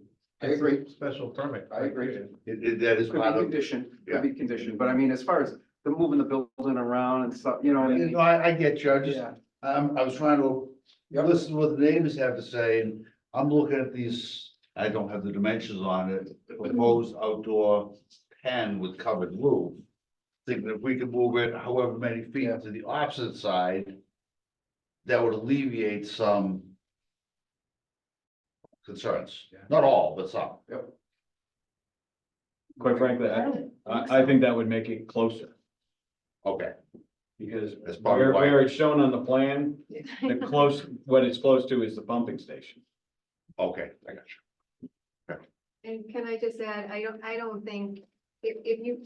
I agree. Special permit. I agree. That is Could part be of. conditioned, Yeah. could be conditioned, but I mean, as far as the moving the building around and stuff, you know what I mean? No, I get you, I just, Yeah. I was trying to Yep. listen to what the neighbors have to say, and I'm looking at these, I don't have the dimensions on it, proposed outdoor pen with covered roof. Thinking if we could move it however many feet to the opposite side, that would alleviate some concerns, not all, but some. Quite frankly, I think that would make it closer. Okay, Because That's probably where, why. where it's shown on the plan, the close, what it's close to is the pumping station. Okay, I got you. And can I just add, I don't think, if you,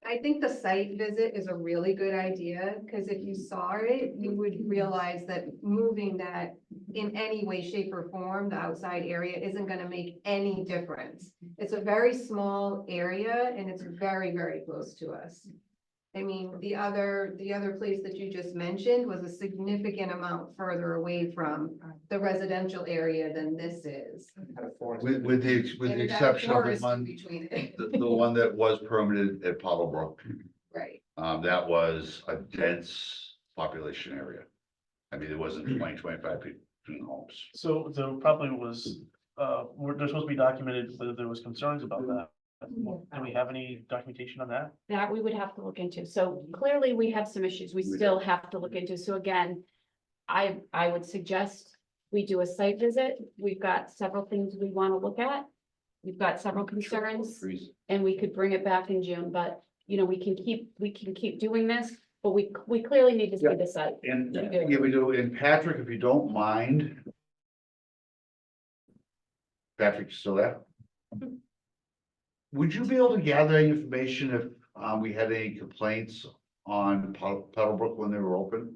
I think the site visit is a really good idea, because if you saw it, you would realize that moving that in any way, shape, or form, the outside area isn't gonna make any difference. It's a very small area and it's very, very close to us. I mean, the other place that you just mentioned was a significant amount further away from the residential area than this is. With the And it had a exception of the forest one, between it. the one that was permitted at Puddlebrook. Right. That was a dense population area. I mean, it wasn't 25 people in homes. So there probably was, there's supposed to be documented whether there was concerns about that. Do we have any documentation on that? That we would have to look into. So clearly we have some issues we still have to look into. So again, I would suggest we do a site visit. We've got several things we want to look at. We've got several concerns and we could bring it back in June, but you know, we can keep doing this, but we clearly need to see the site. And Yeah. yeah, we do. And Patrick, if you don't mind. Patrick, you still there? Would you be able to gather any information if we had any complaints on Puddlebrook when they were open?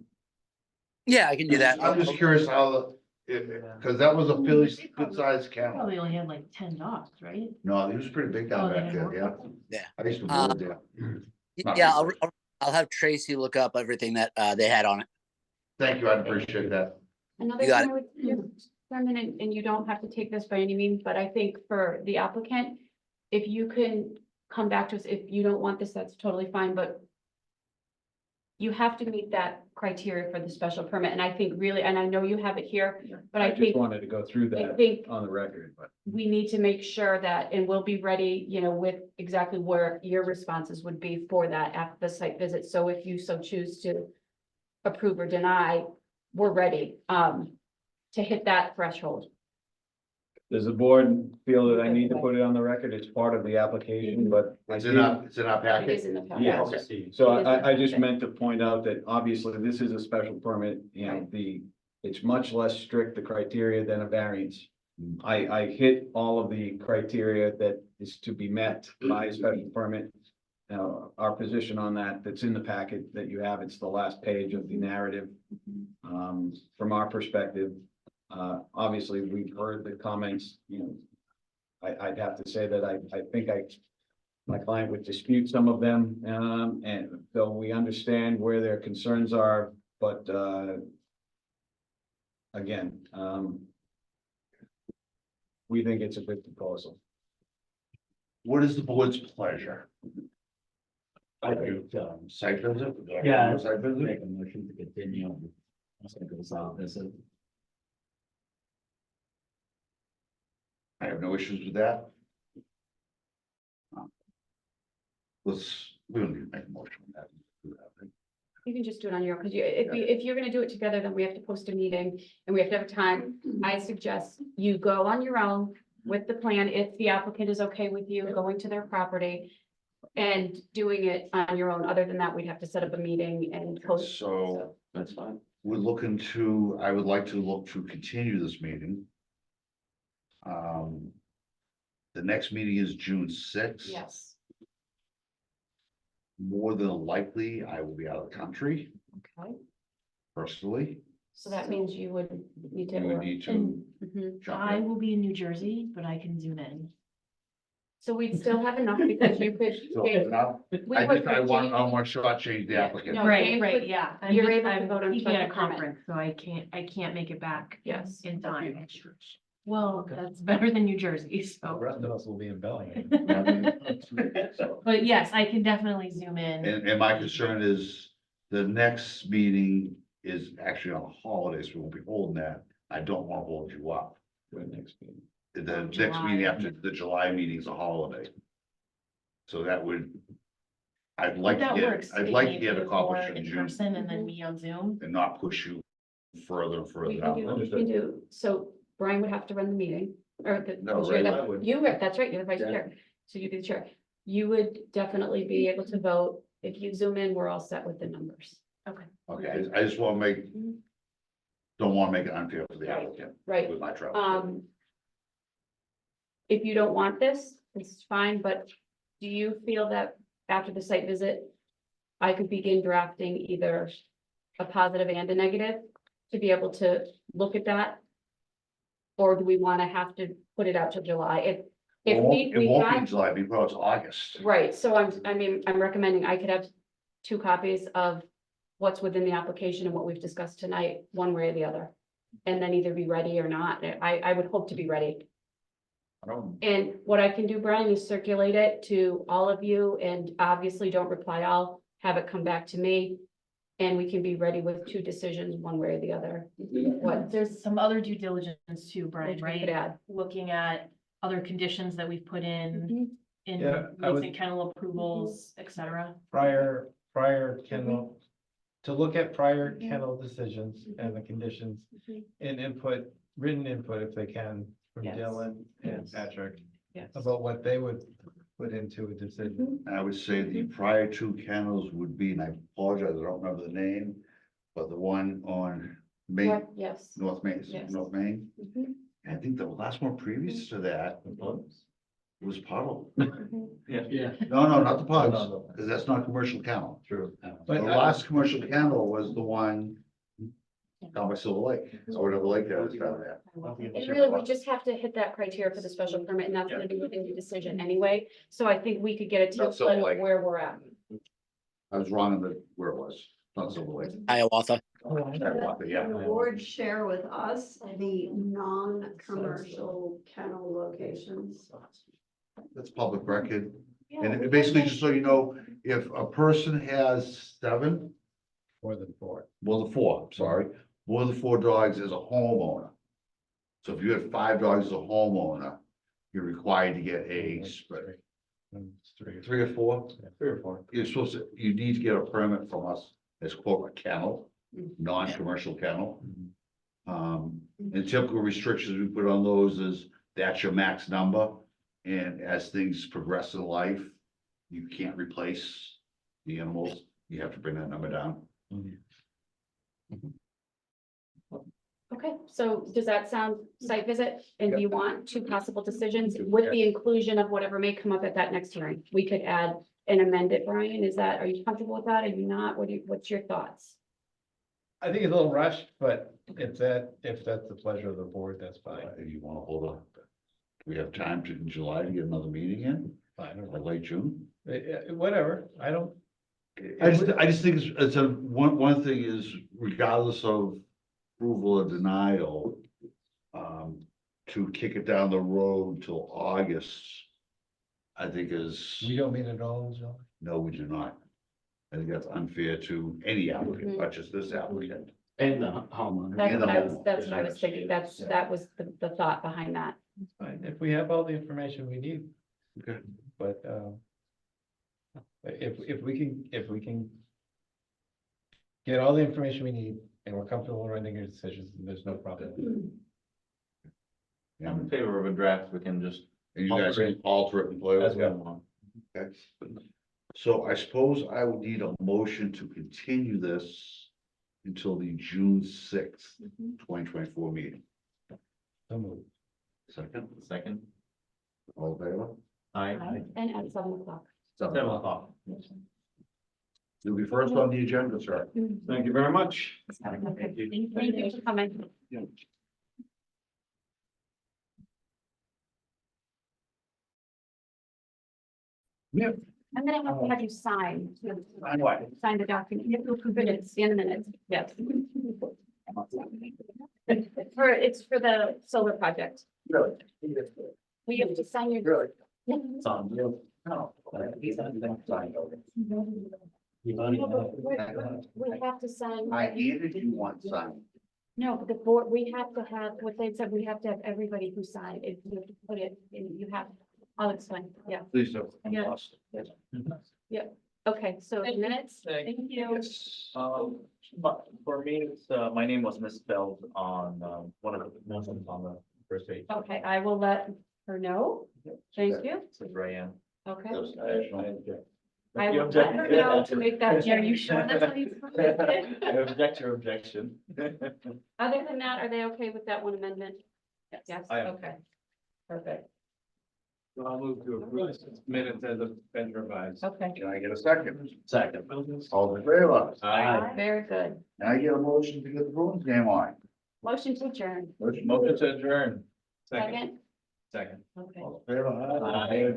Yeah, I can do that. I'm just curious how, because that was a fairly good sized kennel. Probably only had like 10 dogs, right? No, he was pretty big down Oh, they back had there, more? yeah. Yeah. I used to Uh, board there. Not Yeah, really. I'll have Tracy look up everything that they had on it. Thank you, I'd appreciate that. Another You got thing I would just, Chairman, and you don't have to take this by any means, but I think for the applicant, if you can come back to us, if you don't want this, that's totally fine, but you have to meet that criteria for the special permit, and I think really, and I know you have it here, but I just think wanted to go through I that think on the record, but. we need to make sure that, and we'll be ready, you know, with exactly where your responses would be for that after the site visit. So if you so choose to approve or deny, we're ready, to hit that threshold. Does the board feel that I need to put it on the record? It's part of the application, but. It's in our It packet. is in the packet. Yeah, Okay. so It is I just okay. meant to point out that obviously this is a special permit, you know, Right. it's much less strict, the criteria than a variance. I hit all of the criteria that is to be met by a special permit. Now, our position on that's in the packet that you have, it's the last page of the narrative. From our perspective, obviously, we've heard the comments, you know. I'd have to say that I think my client would dispute some of them, and though we understand where their concerns are, but, again, we think it's a good proposal. What is the board's pleasure? I think, Site visit? Yeah. Site visit? make a motion to continue. That's gonna go south, visit. I have no issues with that. We don't need to make a motion on that. You can just do it on your own, because if you're gonna do it together, then we have to post a meeting and we have to have a time. I suggest you go on your own with the plan, if the applicant is okay with you going to their property and doing it on your own. Other than that, we'd have to set up a meeting and post. So That's fine. we're looking to, I would like to look to continue this meeting. The next meeting is June 6th. Yes, More than likely, I will be out of the country okay, personally. so that means you would need to. You would need to And Mhm. jump I in. will be in New Jersey, but I can zoom in. So we'd still have enough because you could. So, take- now, we I would just, I want continue- to shortchange the Yeah, applicant. no. Right, James right, would- yeah. you're able to I'm vote on speaking at a special permit. conference, so I can't make it back Yes. in time. Well, that's better than New Jersey, The so. rest of us will be in Bellingham. But yes, I can definitely zoom in. And my concern is the next meeting is actually on a holiday, so we won't be holding that. I don't want to hold you up. The next meeting. The next July. meeting after the July meeting is a holiday. So that would, I'd like to That get, works. I'd If like you to get do accomplished more in June person and then me on Zoom. and not push you further and We further can down. do, so Brian would have to run the meeting, or the. No, the chair Ray that- would. You, that's right, you're the vice Yeah. chair, so you'd be the chair. You would definitely be able to vote. If you zoom in, we're all set with the numbers. Okay. Okay, I just wanna don't wanna make it unfair for the applicant Right. with my travel. If you don't want this, it's fine, but do you feel that after the site visit, I could begin drafting either a positive and a negative to be able to look at that? Or do we want to have to put it out to July? If It won't we be in have, July, because it's August. right, so I'm recommending I could have 2 copies of what's within the application and what we've discussed tonight, one way or the other. And then either be ready or not. I would hope to be ready. And what I can do, Brian, is circulate it to all of you, and obviously don't reply all, have it come back to me. And we can be ready with 2 decisions, one way or the other. What, There's some other due diligence too, Brian, which we right? could add. Looking at other conditions that we've put in Yeah, I would- recent kennel approvals, et cetera. Prior kennel, to look at prior kennel decisions and the conditions and input, written input if they can, from Yes. Dylan and Yes. Patrick Yes. about what they would put into a decision. I would say the prior 2 kennels would be, and I apologize, I don't remember the name, but the one on Main, Yes. North Main, Yes. North Main. Mhm. I think the last one previous to that was Puddle. Yeah. No, not the pugs, No, no. because that's not commercial kennel. True. The But last commercial kennel was the one down by Silver Lake, or whatever lake that is down there. And really, we just have to hit that criteria for the special permit, and that's gonna be within your decision anyway. So I think we could get a Not Silver template Lake. of where we're at. I was wrong on where it was, not Silver Lake. Hiawatha. Yeah. Can the board share with us the non-commercial kennel locations? That's public record. And it basically, just so you know, if a person has 7, more than 4. well, the 4, sorry, more than 4 dogs as a homeowner. So if you have 5 dogs as a homeowner, you're required to get a spread. It's 3. 3 or 4? Yeah. 3 or 4. You're supposed to, you need to get a permit from us as quote a kennel, non-commercial kennel. And typical restrictions we put on those is that's your max number. And as things progress in life, you can't replace the animals. You have to bring that number down. Okay, so does that sound site visit? And do you want 2 possible decisions with the inclusion of whatever may come up at that next hearing? We could add and amend it, Brian. Are you comfortable with that? Are you not? What's your thoughts? I think it's a little rushed, but if that's the pleasure of the board, that's fine. If you wanna hold on, do we have time in July to get another meeting in, Fine. like late June? Whatever, I don't. I just think it's one thing is regardless of approval or denial, to kick it down the road till August, I think is, We don't mean it all, John. no, we do not. I think that's unfair to any applicant, not just this applicant. And the homeowner. That's And what the I was, homeowner. that's what I was thinking. That was the thought behind that. Fine, if we have all the information we need. Okay. But, if we can get all the information we need and we're comfortable running your decisions, there's no problem. Yeah, I'm in favor of a draft. We can just. and you guys can alter it and play As with we it. want. Okay. So I suppose I would need a motion to continue this until the June 6th, 2024 meeting. So moved. Second. All in favor? Aye. And at 7:00. 7:00. You'll be first on the agenda, sir. Thank you very much. Okay, thank you for coming. Yeah. I'm gonna have to have you sign. Sign what? Sign the document. You have to approve minutes, the end of minutes, yes. It's for the solar project. Really? We have to sign your. Really? It's on you. No. We have to sign. I handed you one sign. No, but the board, we have to have, what they said, we have to have everybody who signed it, you have to put it, in. You have, I'll explain, yeah, Please do. I'm Yeah. lost. okay, so minutes, thank you. But for me, it's, my name was misspelled on, one of the mentions on the first page. Okay, I will let her know, thank you, It's Rayanne. okay. That was national. I You will let her know object? to make that. Yeah, are you sure that's how you? I object your objection. Other than that, are they okay with that one amendment? Yes, I am. okay. Perfect. So I'll move to approve minutes as been revised. Okay. Can I get a second? Second. All in favor? Aye. Very good. Can I get a motion to get the Bruins game on? Motion to adjourn. Motion Motion to adjourn. Second. Second. Okay. All in favor? Aye.